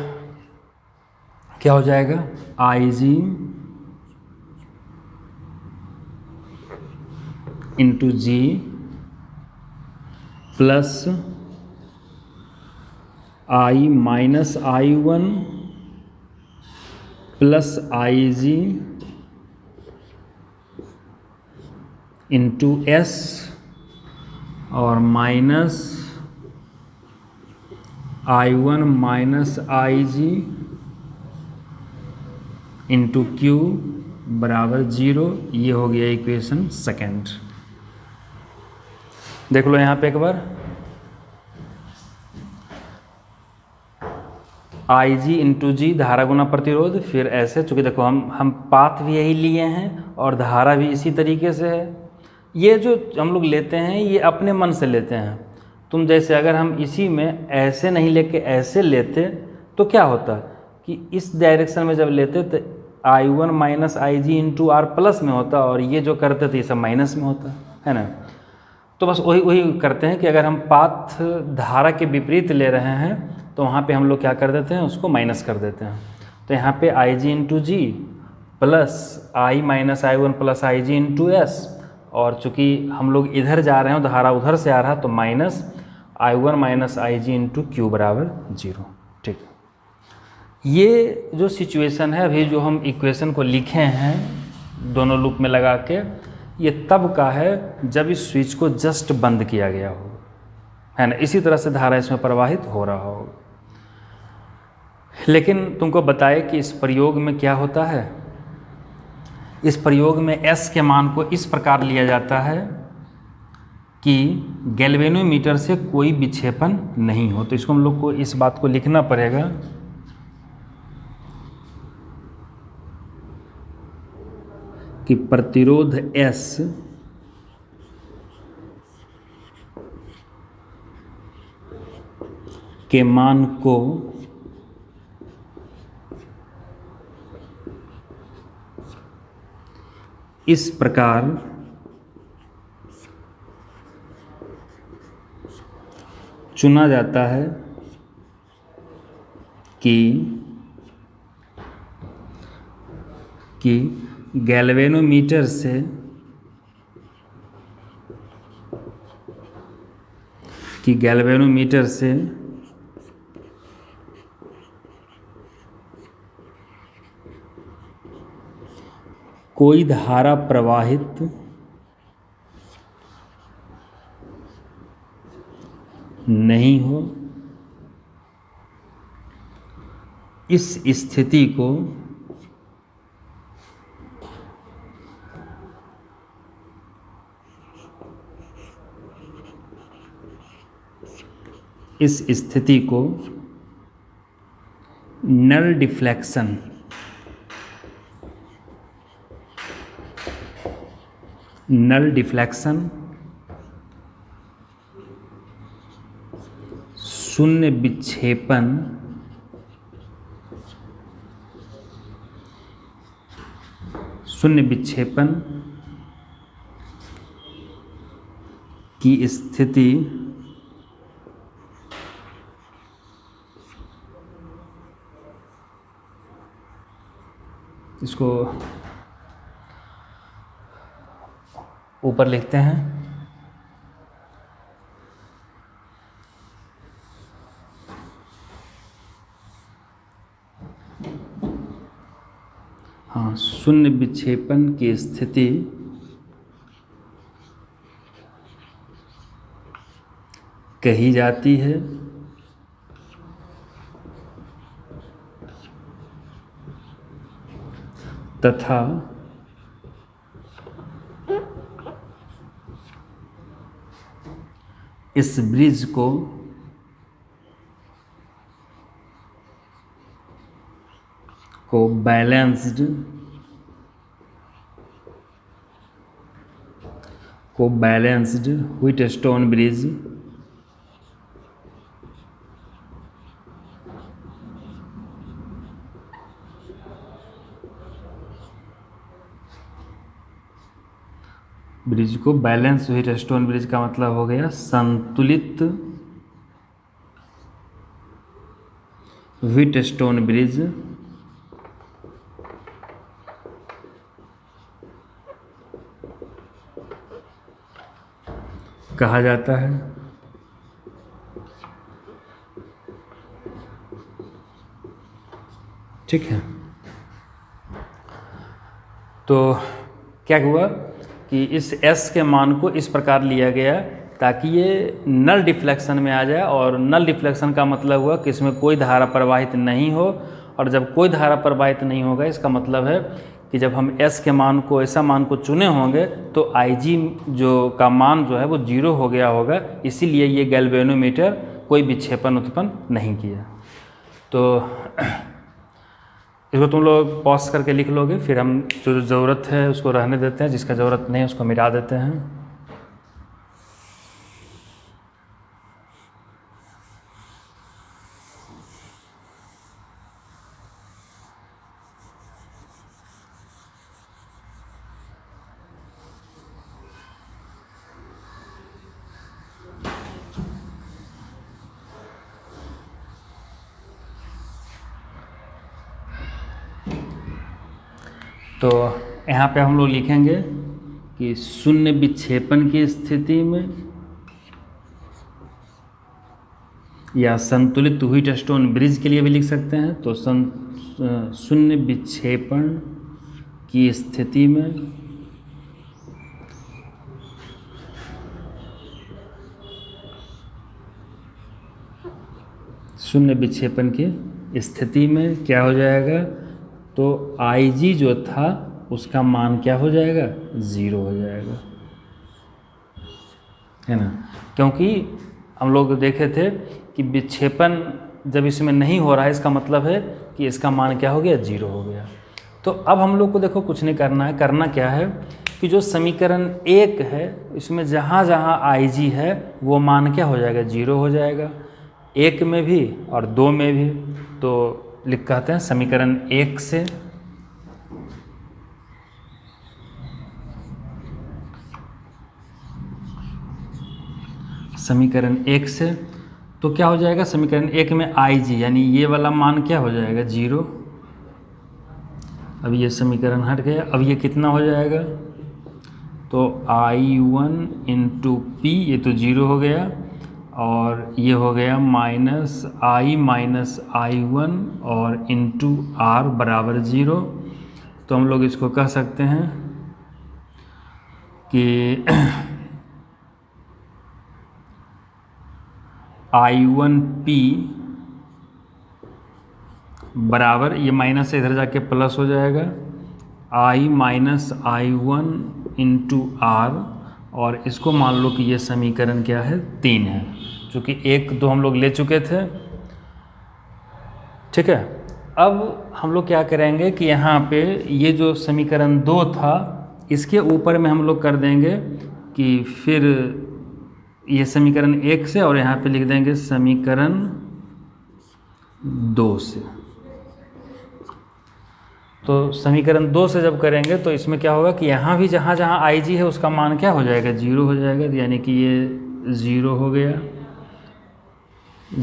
क्या हो जाएगा IG into G plus I minus I1 plus IG into S और minus I1 minus IG into Q बराबर 0। ये हो गया इक्वेशन सेकेंड। देख लो यहाँ पे एक बार, आई जी इंटू जी धारा गुना प्रतिरोध, फिर ऐसे, चूँकि देखो हम पाथ भी यही लिए हैं और धारा भी इसी तरीके से है। ये जो हम लोग लेते हैं ये अपने मन से लेते हैं। तुम जैसे अगर हम इसी में ऐसे नहीं लेके ऐसे लेते तो क्या होता कि इस डायरेक्शन में जब लेते तो I1 minus I G into R plus में होता, और ये जो करते थे ये सब माइनस में होता है ना। तो बस वही करते हैं कि अगर हम पाथ धारा के विपरीत ले रहे हैं तो वहाँ पे हम लोग क्या कर देते हैं, उसको माइनस कर देते हैं। तो यहाँ पे आई जी इंटू जी प्लस आई माइनस I1 प्लस आई जी इंटू एस, और चूँकि हम लोग इधर जा रहे हैं धारा उधर से आ रहा तो minus I1 minus I G into Q बराबर 0। ठीक, ये जो सिचुएशन है अभी जो हम इक्वेशन को लिखे हैं दोनों लूप में लगा के, ये तब का है जब इस स्विच को जस्ट बंद किया गया हो, है ना। इसी तरह से धारा इसमें प्रवाहित हो रहा हो। लेकिन तुमको बताए कि इस प्रयोग में क्या होता है। इस प्रयोग में S के मान को इस प्रकार लिया जाता है कि गैल्वेनोमीटर से कोई विक्षेपण नहीं हो। तो इसको हम लोग को इस बात को लिखना पड़ेगा कि प्रतिरोध S के मान को इस प्रकार चुना जाता है कि गैल्वेनोमीटर से कोई धारा प्रवाहित नहीं हो। इस स्थिति को नल डिफ्लेक्शन शून्य विक्षेपण की स्थिति इसको ऊपर लिखते हैं। हाँ, शून्य विक्षेपण की स्थिति कही जाती है तथा इस ब्रिज को बैलेंस्ड व्हीटस्टोन ब्रिज को बैलेंस व्हीटस्टोन ब्रिज का मतलब हो गया संतुलित व्हीटस्टोन ब्रिज कहा जाता है। ठीक है, तो क्या हुआ कि इस S के मान को इस प्रकार लिया गया ताकि ये नल डिफ्लेक्शन में आ जाए, और नल डिफ्लेक्शन का मतलब हुआ कि इसमें कोई धारा प्रवाहित नहीं हो, और जब कोई धारा प्रवाहित नहीं होगा इसका मतलब है कि जब हम S के मान को ऐसा मान को चुने होंगे तो IG जो का मान जो है वो 0 हो गया होगा, इसीलिए ये गैल्वेनोमीटर कोई विक्षेपण उत्पन्न नहीं किया। तो इसको तुम लोग पॉज करके लिख लोगे, फिर हम जो ज़रूरत है उसको रहने देते हैं, जिसका ज़रूरत नहीं है उसको मिटा देते हैं। तो यहाँ पे हम लोग लिखेंगे कि शून्य विक्षेपण की स्थिति में या संतुलित व्हीटस्टोन ब्रिज के लिए भी लिख सकते हैं। तो शून्य विक्षेपण की स्थिति में क्या हो जाएगा, तो IG जो था उसका मान क्या हो जाएगा, 0 हो जाएगा, है ना। क्योंकि हम लोग देखे थे कि विक्षेपण जब इसमें नहीं हो रहा है, इसका मतलब है कि इसका मान क्या हो गया, 0 हो गया। तो अब हम लोग को देखो कुछ नहीं करना है, करना क्या है कि जो समीकरण 1 है इसमें जहाँ जहाँ IG है वो मान क्या हो जाएगा, 0 हो जाएगा, 1 में भी और 2 में भी। तो लिख कहते हैं समीकरण 1 से तो क्या हो जाएगा, समीकरण 1 में IG यानी ये वाला मान क्या हो जाएगा, 0। अब ये समीकरण हट गया, अब ये कितना हो जाएगा, तो I1 इंटू P, ये तो 0 हो गया, और ये हो गया -I1 और इंटू R बराबर 0। तो हम लोग इसको कह सकते हैं कि I1P बराबर, ये माइनस से इधर जाके प्लस हो जाएगा, I-I1 इंटू R, और इसको मान लो कि ये समीकरण क्या है, 3 है, चूँकि 1, 2 हम लोग ले चुके थे। ठीक है, अब हम लोग क्या करेंगे कि यहाँ पे ये जो समीकरण 2 था इसके ऊपर में हम लोग कर देंगे कि फिर ये समीकरण 1 से, और यहाँ पे लिख देंगे समीकरण 2 से। तो समीकरण 2 से जब करेंगे तो इसमें क्या होगा कि यहाँ भी जहाँ जहाँ IG है उसका मान क्या हो जाएगा, 0 हो जाएगा, यानी कि ये 0 हो गया,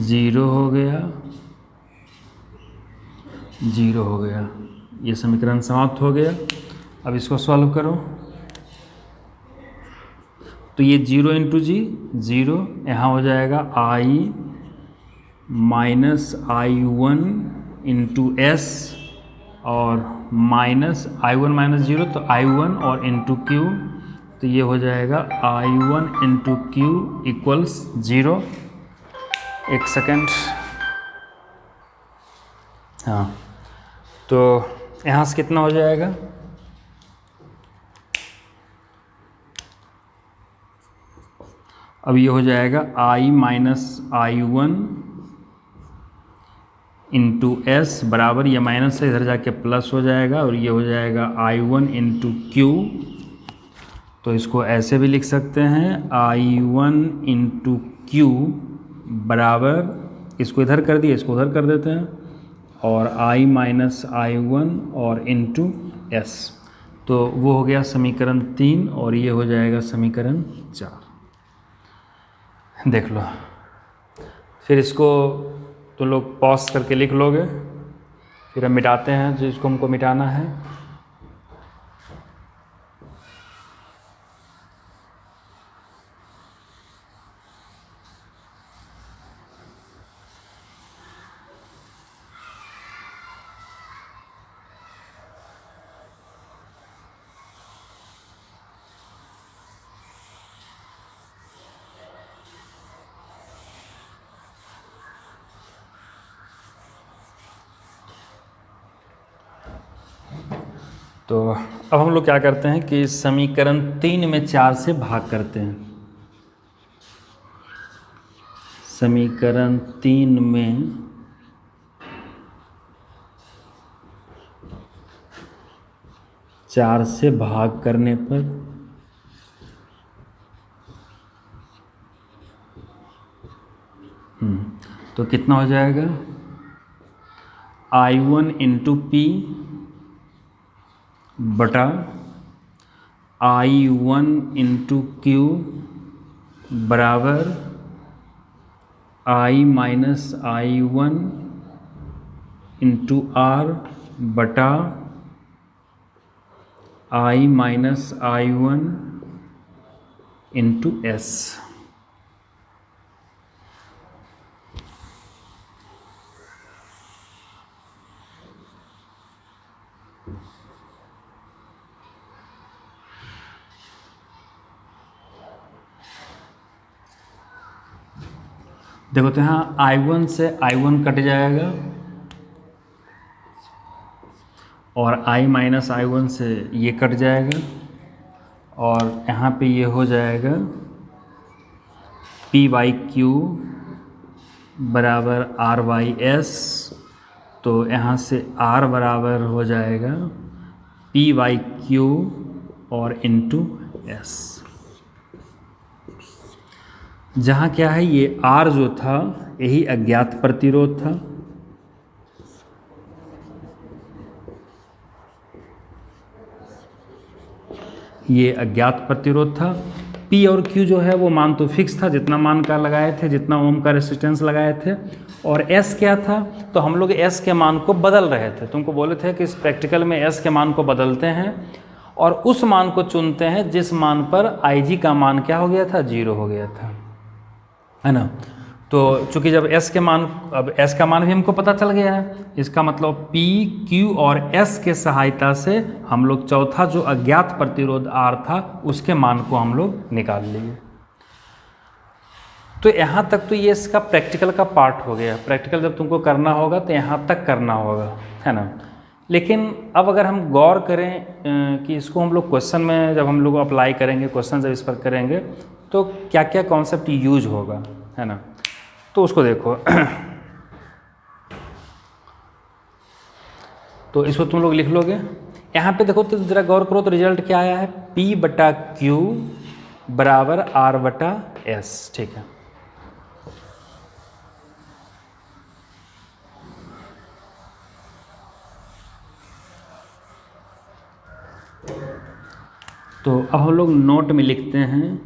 0 हो गया, 0 हो गया, ये समीकरण समाप्त हो गया। अब इसको सॉल्व करो, तो ये 0 इंटू जी 0, यहाँ हो जाएगा I -I1 इंटू S, और -I1 माइनस 0 तो I1 और इंटू Q, तो ये हो जाएगा I1 इंटू Q इक्वल्स 0। एक सेकेंड, हाँ, तो यहाँ से कितना हो जाएगा, अब ये हो जाएगा I-I1 इंटू S बराबर, ये माइनस से इधर जाके प्लस हो जाएगा, और ये हो जाएगा I1 इंटू Q। तो इसको ऐसे भी लिख सकते हैं, I1 इंटू Q बराबर, इसको इधर कर दिए, इसको उधर कर देते हैं, और I-I1 और इंटू S। तो वो हो गया समीकरण 3, और ये हो जाएगा समीकरण 4। देख लो, फिर इसको तो लोग पॉज करके लिख लोगे, फिर हम मिटाते हैं जिसको हमको मिटाना है। तो अब हम लोग क्या करते हैं कि समीकरण 3 में 4 से भाग करते हैं। समीकरण 3 में 4 से भाग करने पर तो कितना हो जाएगा, I1 इंटू पी बटा I1 इंटू क्यू बराबर I minus I1 into R बटा I minus I1 into S. देखो तो यहाँ I1 से I1 कट जाएगा और I माइनस I1 से ये कट जाएगा और यहाँ पे ये हो जाएगा P बाई क्यू बराबर R बाई एस। तो यहाँ से R बराबर हो जाएगा P बाई क्यू और इंटू एस। जहाँ क्या है, ये R जो था यही अज्ञात प्रतिरोध था, ये अज्ञात प्रतिरोध था। P और Q जो है वो मान तो फिक्स था, जितना मान का लगाए थे, जितना ओम का रेसिस्टेंस लगाए थे। और S क्या था, तो हम लोग S के मान को बदल रहे थे। तुमको बोले थे कि इस प्रैक्टिकल में S के मान को बदलते हैं और उस मान को चुनते हैं जिस मान पर IG का मान क्या हो गया था, 0 हो गया था, है ना। तो चूंकि जब S के मान, अब S का मान भी हमको पता चल गया है, इसका मतलब P, Q और S के सहायता से हम लोग चौथा जो अज्ञात प्रतिरोध R था उसके मान को हम लोग निकाल लिए। तो यहाँ तक तो ये इसका प्रैक्टिकल का पार्ट हो गया। प्रैक्टिकल जब तुमको करना होगा तो यहाँ तक करना होगा, है ना। लेकिन अब अगर हम गौर करें कि इसको हम लोग क्वेश्चन में जब हम लोग अप्लाई करेंगे, क्वेश्चन जब इस पर करेंगे तो क्या क्या कॉन्सेप्ट यूज होगा, है ना। तो उसको देखो तो इसको तुम लोग लिख लोगे। यहाँ पे देखो तो ज़रा गौर करो तो रिजल्ट क्या आया है, P बटा Q बराबर R बटा S, ठीक है। तो अब हम लोग नोट में लिखते हैं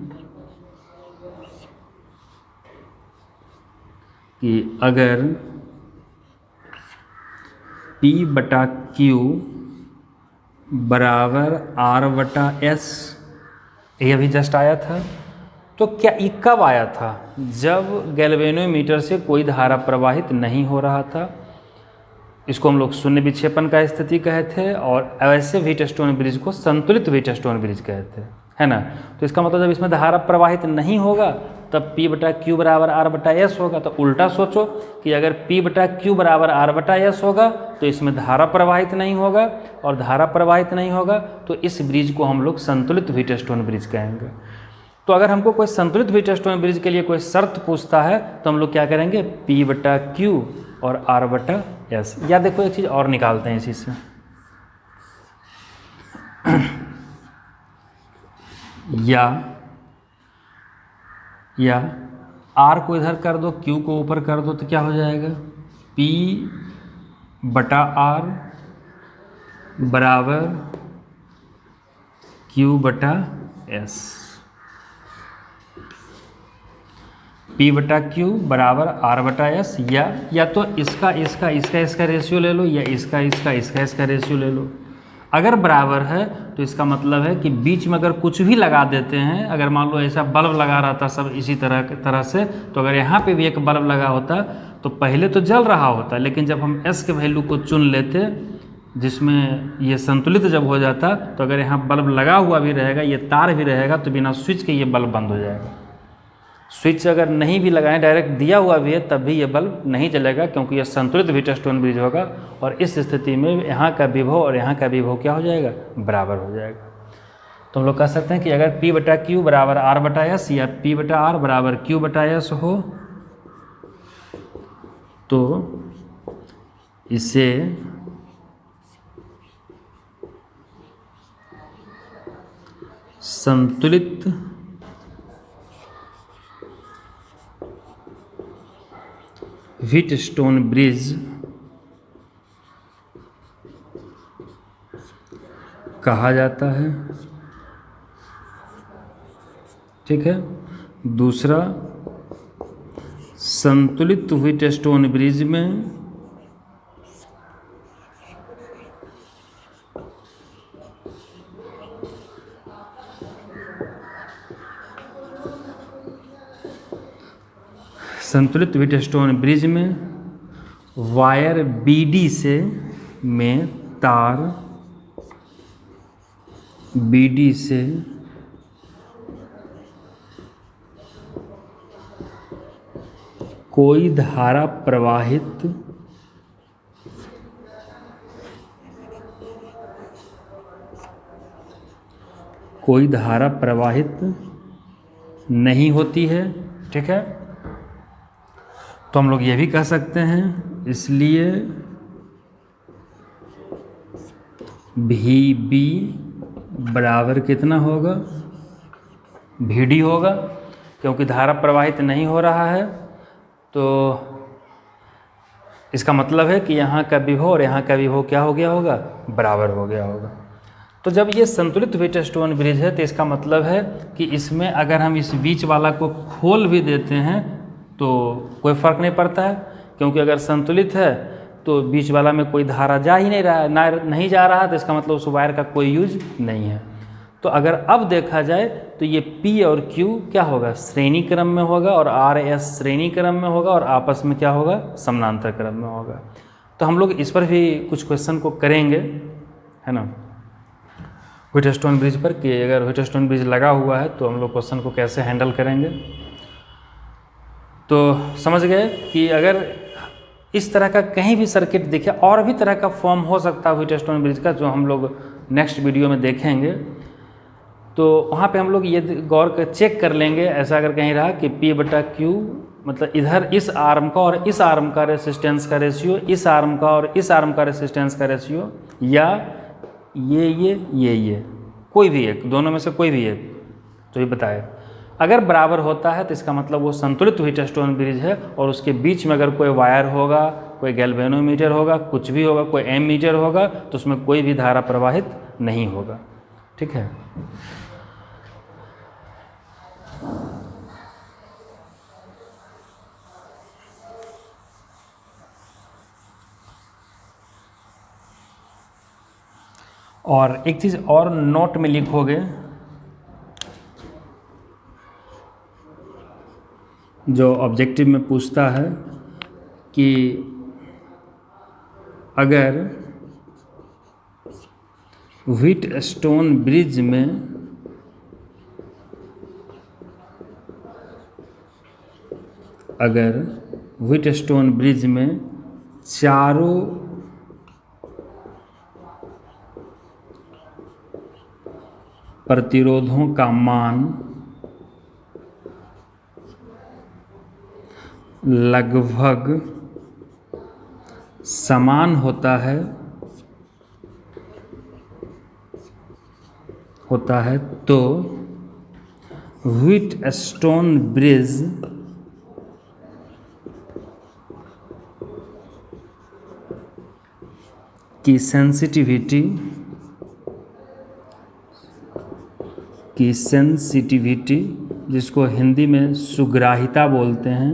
कि अगर P बटा Q बराबर R बटा S, ये अभी जस्ट आया था, तो क्या ये कब आया था, जब गैल्वेनोमीटर से कोई धारा प्रवाहित नहीं हो रहा था। इसको हम लोग शून्य विक्षेपण का स्थिति कहे थे और ऐसे व्हीटस्टोन ब्रिज को संतुलित व्हीटस्टोन ब्रिज कहे थे, है ना। तो इसका मतलब जब इसमें धारा प्रवाहित नहीं होगा तब P बटा Q बराबर R बटा S होगा। तो उल्टा सोचो कि अगर P बटा Q बराबर R बटा S होगा तो इसमें धारा प्रवाहित नहीं होगा, और धारा प्रवाहित नहीं होगा तो इस ब्रिज को हम लोग संतुलित व्हीटस्टोन ब्रिज कहेंगे। तो अगर हमको कोई संतुलित व्हीटस्टोन ब्रिज के लिए कोई शर्त पूछता है तो हम लोग क्या करेंगे, P बटा Q और R बटा S। या देखो एक चीज़ और निकालते हैं इसी से, या R को इधर कर दो, Q को ऊपर कर दो, तो क्या हो जाएगा, P बटा R बराबर Q बटा S। P बटा Q बराबर R बटा S, या तो इसका रेशियो ले लो, या इसका रेशियो ले लो। अगर बराबर है तो इसका मतलब है कि बीच में अगर कुछ भी लगा देते हैं, अगर मान लो ऐसा बल्ब लगा रहा था सब इसी तरह से, तो अगर यहाँ पे भी एक बल्ब लगा होता तो पहले तो जल रहा होता, लेकिन जब हम S के वैल्यू को चुन लेते जिसमें ये संतुलित जब हो जाता, तो अगर यहाँ बल्ब लगा हुआ भी रहेगा, ये तार भी रहेगा, तो बिना स्विच के ये बल्ब बंद हो जाएगा। स्विच अगर नहीं भी लगाएं, डायरेक्ट दिया हुआ भी है, तब भी ये बल्ब नहीं जलेगा, क्योंकि ये संतुलित व्हीटस्टोन ब्रिज होगा। और इस स्थिति में यहाँ का विभव और यहाँ का विभव क्या हो जाएगा, बराबर हो जाएगा। तो हम लोग कह सकते हैं कि अगर P बटा Q बराबर R बटा S या P बटा R बराबर Q बटा S हो तो इसे संतुलित व्हीटस्टोन ब्रिज कहा जाता है। ठीक है। दूसरा, संतुलित व्हीटस्टोन ब्रिज में संतुलित व्हीटस्टोन ब्रिज में वायर बीडी से में तार बीडी से कोई धारा प्रवाहित नहीं होती है। ठीक है। तो हम लोग ये भी कह सकते हैं, इसलिए भी बी बराबर कितना होगा, VD होगा, क्योंकि धारा प्रवाहित नहीं हो रहा है। तो इसका मतलब है कि यहाँ का विभव और यहाँ का विभव क्या हो गया होगा, बराबर हो गया होगा। तो जब ये संतुलित व्हीटस्टोन ब्रिज है तो इसका मतलब है कि इसमें अगर हम इस बीच वाला को खोल भी देते हैं तो कोई फ़र्क नहीं पड़ता है, क्योंकि अगर संतुलित है तो बीच वाला में कोई धारा जा ही नहीं रहा, नहीं जा रहा, तो इसका मतलब उस वायर का कोई यूज नहीं है। तो अगर अब देखा जाए तो ये P और Q क्या होगा, श्रेणी क्रम में होगा, और RS श्रेणी क्रम में होगा, और आपस में क्या होगा, समानांतर क्रम में होगा। तो हम लोग इस पर भी कुछ क्वेश्चन को करेंगे, है ना, व्हीटस्टोन ब्रिज पर, कि अगर व्हीटस्टोन ब्रिज लगा हुआ है तो हम लोग क्वेश्चन को कैसे हैंडल करेंगे। तो समझ गए कि अगर इस तरह का कहीं भी सर्किट दिखे, और भी तरह का फॉर्म हो सकता है व्हीटस्टोन ब्रिज का, जो हम लोग नेक्स्ट वीडियो में देखेंगे। तो वहाँ पे हम लोग ये गौर कर चेक कर लेंगे, ऐसा अगर कहीं रहा कि P/Q मतलब इधर इस आर्म का और इस आर्म का रेसिस्टेंस का रेशियो, इस आर्म का और इस आर्म का रेसिस्टेंस का रेशियो, या ये कोई भी एक, दोनों में से कोई भी एक, तो ये बताए। अगर बराबर होता है तो इसका मतलब वो संतुलित व्हीटस्टोन ब्रिज है, और उसके बीच में अगर कोई वायर होगा, कोई गैल्वेनोमीटर होगा, कुछ भी होगा, कोई एमीटर होगा, तो उसमें कोई भी धारा प्रवाहित नहीं होगा। ठीक है। और एक चीज़ और नोट में लिखोगे, जो ऑब्जेक्टिव में पूछता है कि अगर व्हीटस्टोन ब्रिज में चारों प्रतिरोधों का मान लगभग समान होता है तो व्हीटस्टोन ब्रिज की सेंसिटिविटी, जिसको हिंदी में सुग्राहिता बोलते हैं,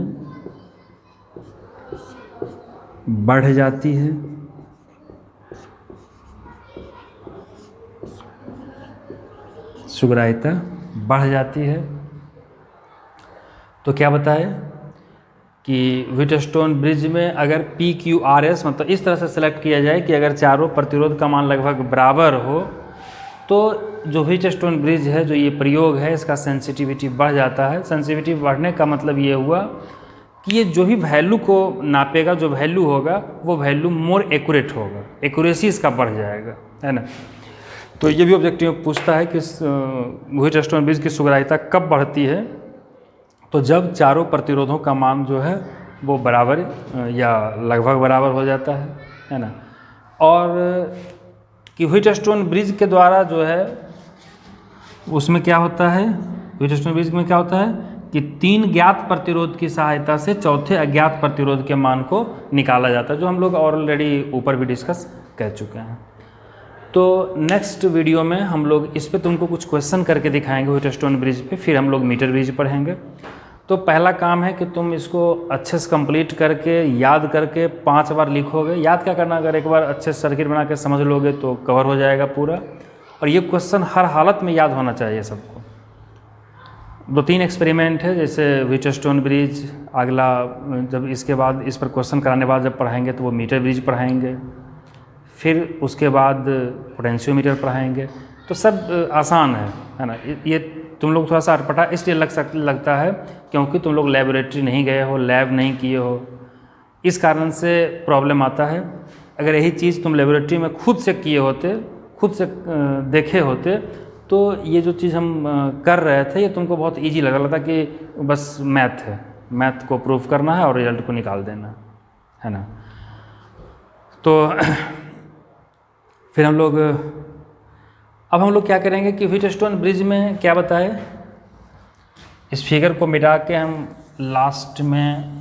बढ़ जाती है। सुग्राहिता बढ़ जाती है। तो क्या बताए कि व्हीटस्टोन ब्रिज में अगर PQRS मतलब इस तरह से सेलेक्ट किया जाए कि अगर चारों प्रतिरोध का मान लगभग बराबर हो, तो जो व्हीटस्टोन ब्रिज है, जो ये प्रयोग है, इसका सेंसिटिविटी बढ़ जाता है। सेंसिटिविटी बढ़ने का मतलब ये हुआ कि ये जो भी वैल्यू को नापेगा, जो वैल्यू होगा, वो वैल्यू मोर एक्यूरेट होगा, एक्यूरेसी इसका बढ़ जाएगा, है ना। तो ये भी ऑब्जेक्टिव में पूछता है कि व्हीटस्टोन ब्रिज की सुग्राहिता कब बढ़ती है, तो जब चारों प्रतिरोधों का मान जो है वो बराबर या लगभग बराबर हो जाता है ना। और कि व्हीटस्टोन ब्रिज के द्वारा जो है उसमें क्या होता है, व्हीटस्टोन ब्रिज में क्या होता है कि 3 ज्ञात प्रतिरोध की सहायता से चौथे अज्ञात प्रतिरोध के मान को निकाला जाता है, जो हम लोग ऑलरेडी ऊपर भी डिस्कस कर चुके हैं। तो नेक्स्ट वीडियो में हम लोग इस पे तुमको कुछ क्वेश्चन करके दिखाएंगे व्हीटस्टोन ब्रिज पे, फिर हम लोग मीटर ब्रिज पढ़ेंगे। तो पहला काम है कि तुम इसको अच्छे से कंप्लीट करके याद करके 5 बार लिखोगे। याद क्या करना, अगर एक बार अच्छे सर्किट बना के समझ लोगे तो कवर हो जाएगा पूरा। और ये क्वेश्चन हर हालत में याद होना चाहिए सबको। 2-3 एक्सपेरिमेंट है, जैसे व्हीटस्टोन ब्रिज, अगला जब इसके बाद इस पर क्वेश्चन कराने बाद जब पढ़ाएंगे तो वो मीटर ब्रिज पढ़ाएंगे, फिर उसके बाद पोटेंशियोमीटर पढ़ाएंगे। तो सब आसान है ना। ये तुम लोग थोड़ा सा अटपटा इसलिए लगता है क्योंकि तुम लोग लेबोरेटरी नहीं गए हो, लैब नहीं किए हो, इस कारण से प्रॉब्लम आता है। अगर यही चीज़ तुम लेबोरेटरी में खुद से किए होते, खुद से देखे होते, तो ये जो चीज़ हम कर रहे थे ये तुमको बहुत इजी लग रहा था कि बस मैथ है, मैथ को प्रूव करना है और रिजल्ट को निकाल देना है ना। तो फिर अब हम लोग क्या करेंगे कि व्हीटस्टोन ब्रिज में क्या बताए, इस फिगर को मिटा के हम लास्ट में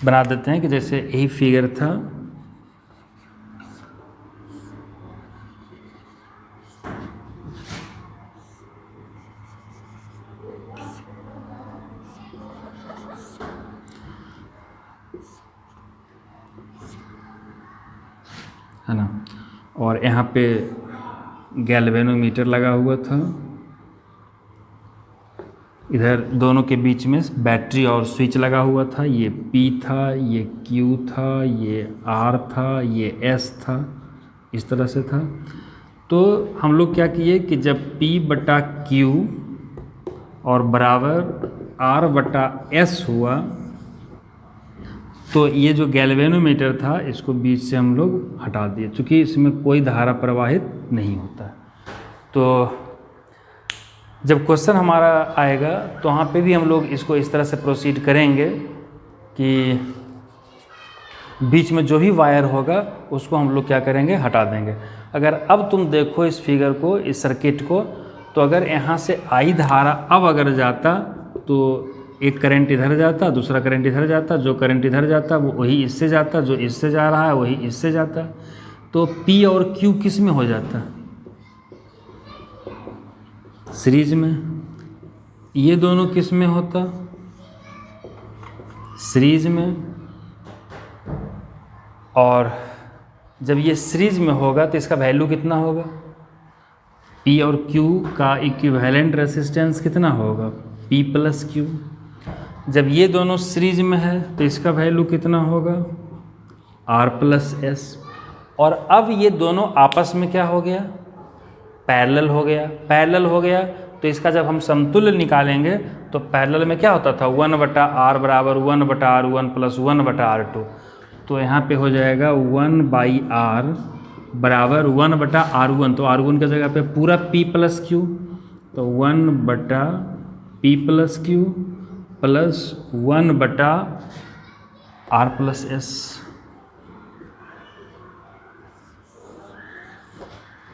बना देते हैं कि जैसे यही फिगर था, है ना, और यहाँ पे गैल्वेनोमीटर लगा हुआ था, इधर दोनों के बीच में बैटरी और स्विच लगा हुआ था, ये P था, ये Q था, ये R था, ये S था, इस तरह से था। तो हम लोग क्या किए कि जब P/Q और बराबर R/S हुआ तो ये जो गैल्वेनोमीटर था इसको बीच से हम लोग हटा दिए, चूँकि इसमें कोई धारा प्रवाहित नहीं होता। तो जब क्वेश्चन हमारा आएगा तो वहाँ पे भी हम लोग इसको इस तरह से प्रोसीड करेंगे कि बीच में जो भी वायर होगा उसको हम लोग क्या करेंगे, हटा देंगे। अगर अब तुम देखो इस फिगर को, इस सर्किट को, तो अगर यहाँ से आई धारा अब अगर जाता तो एक करंट इधर जाता, दूसरा करंट इधर जाता, जो करंट इधर जाता वो वही इससे जाता, जो इससे जा रहा है वही इससे जाता। तो P और Q किस में हो जाता, सीरीज में। ये दोनों किस में होता, सीरीज में। और जब ये सीरीज में होगा तो इसका वैल्यू कितना होगा, P और Q का इक्विवेलेंट रेसिस्टेंस कितना होगा, P+Q। जब ये दोनों सीरीज में है तो इसका वैल्यू कितना होगा, R+S। और अब ये दोनों आपस में क्या हो गया, पैरेलल हो गया। पैरेलल हो गया तो इसका जब हम समतुल्य निकालेंगे तो पैरेलल में क्या होता था, 1/R बराबर 1/R1 + 1/R2। तो यहाँ पे हो जाएगा 1/R बराबर 1/R1, तो R1 की जगह पे पूरा P+Q, तो 1/P+Q प्लस 1/R+S।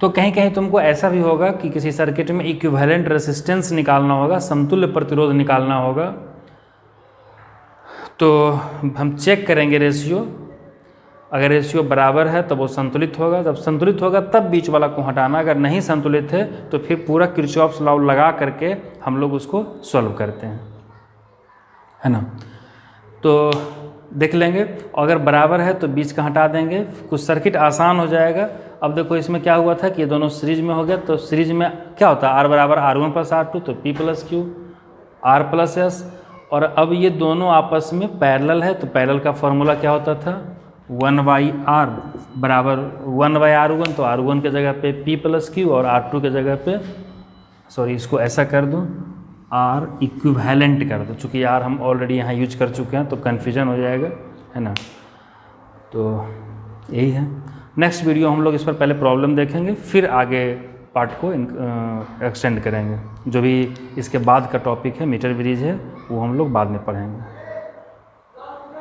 तो कहीं कहीं तुमको ऐसा भी होगा कि किसी सर्किट में इक्विवेलेंट रेसिस्टेंस निकालना होगा, समतुल्य प्रतिरोध निकालना होगा, तो हम चेक करेंगे रेशियो। अगर रेशियो बराबर है तो वो संतुलित होगा, जब संतुलित होगा तब बीच वाला को हटाना। अगर नहीं संतुलित है तो फिर पूरा किरचॉफ्स लॉ लगा करके हम लोग उसको सॉल्व करते हैं, है ना। तो देख लेंगे, अगर बराबर है तो बीच का हटा देंगे, कुछ सर्किट आसान हो जाएगा। अब देखो इसमें क्या हुआ था कि ये दोनों सीरीज में हो गया, तो सीरीज में क्या होता है, R बराबर R1 + R2, तो P+Q R+S। और अब ये दोनों आपस में पैरेलल है, तो पैरेलल का फॉर्मूला क्या होता था, 1/R बराबर 1/R1, तो R1 के जगह पे P+Q और R2 के जगह पे, सॉरी इसको ऐसा कर दूँ, R इक्विवेलेंट कर दो, चूँकि R हम ऑलरेडी यहाँ यूज कर चुके हैं तो कन्फ्यूजन हो जाएगा, है ना। तो यही है। नेक्स्ट वीडियो हम लोग इस पर पहले प्रॉब्लम देखेंगे, फिर आगे पार्ट को एक्सटेंड करेंगे। जो भी इसके बाद का टॉपिक है मीटर ब्रिज है वो हम लोग बाद में पढ़ेंगे।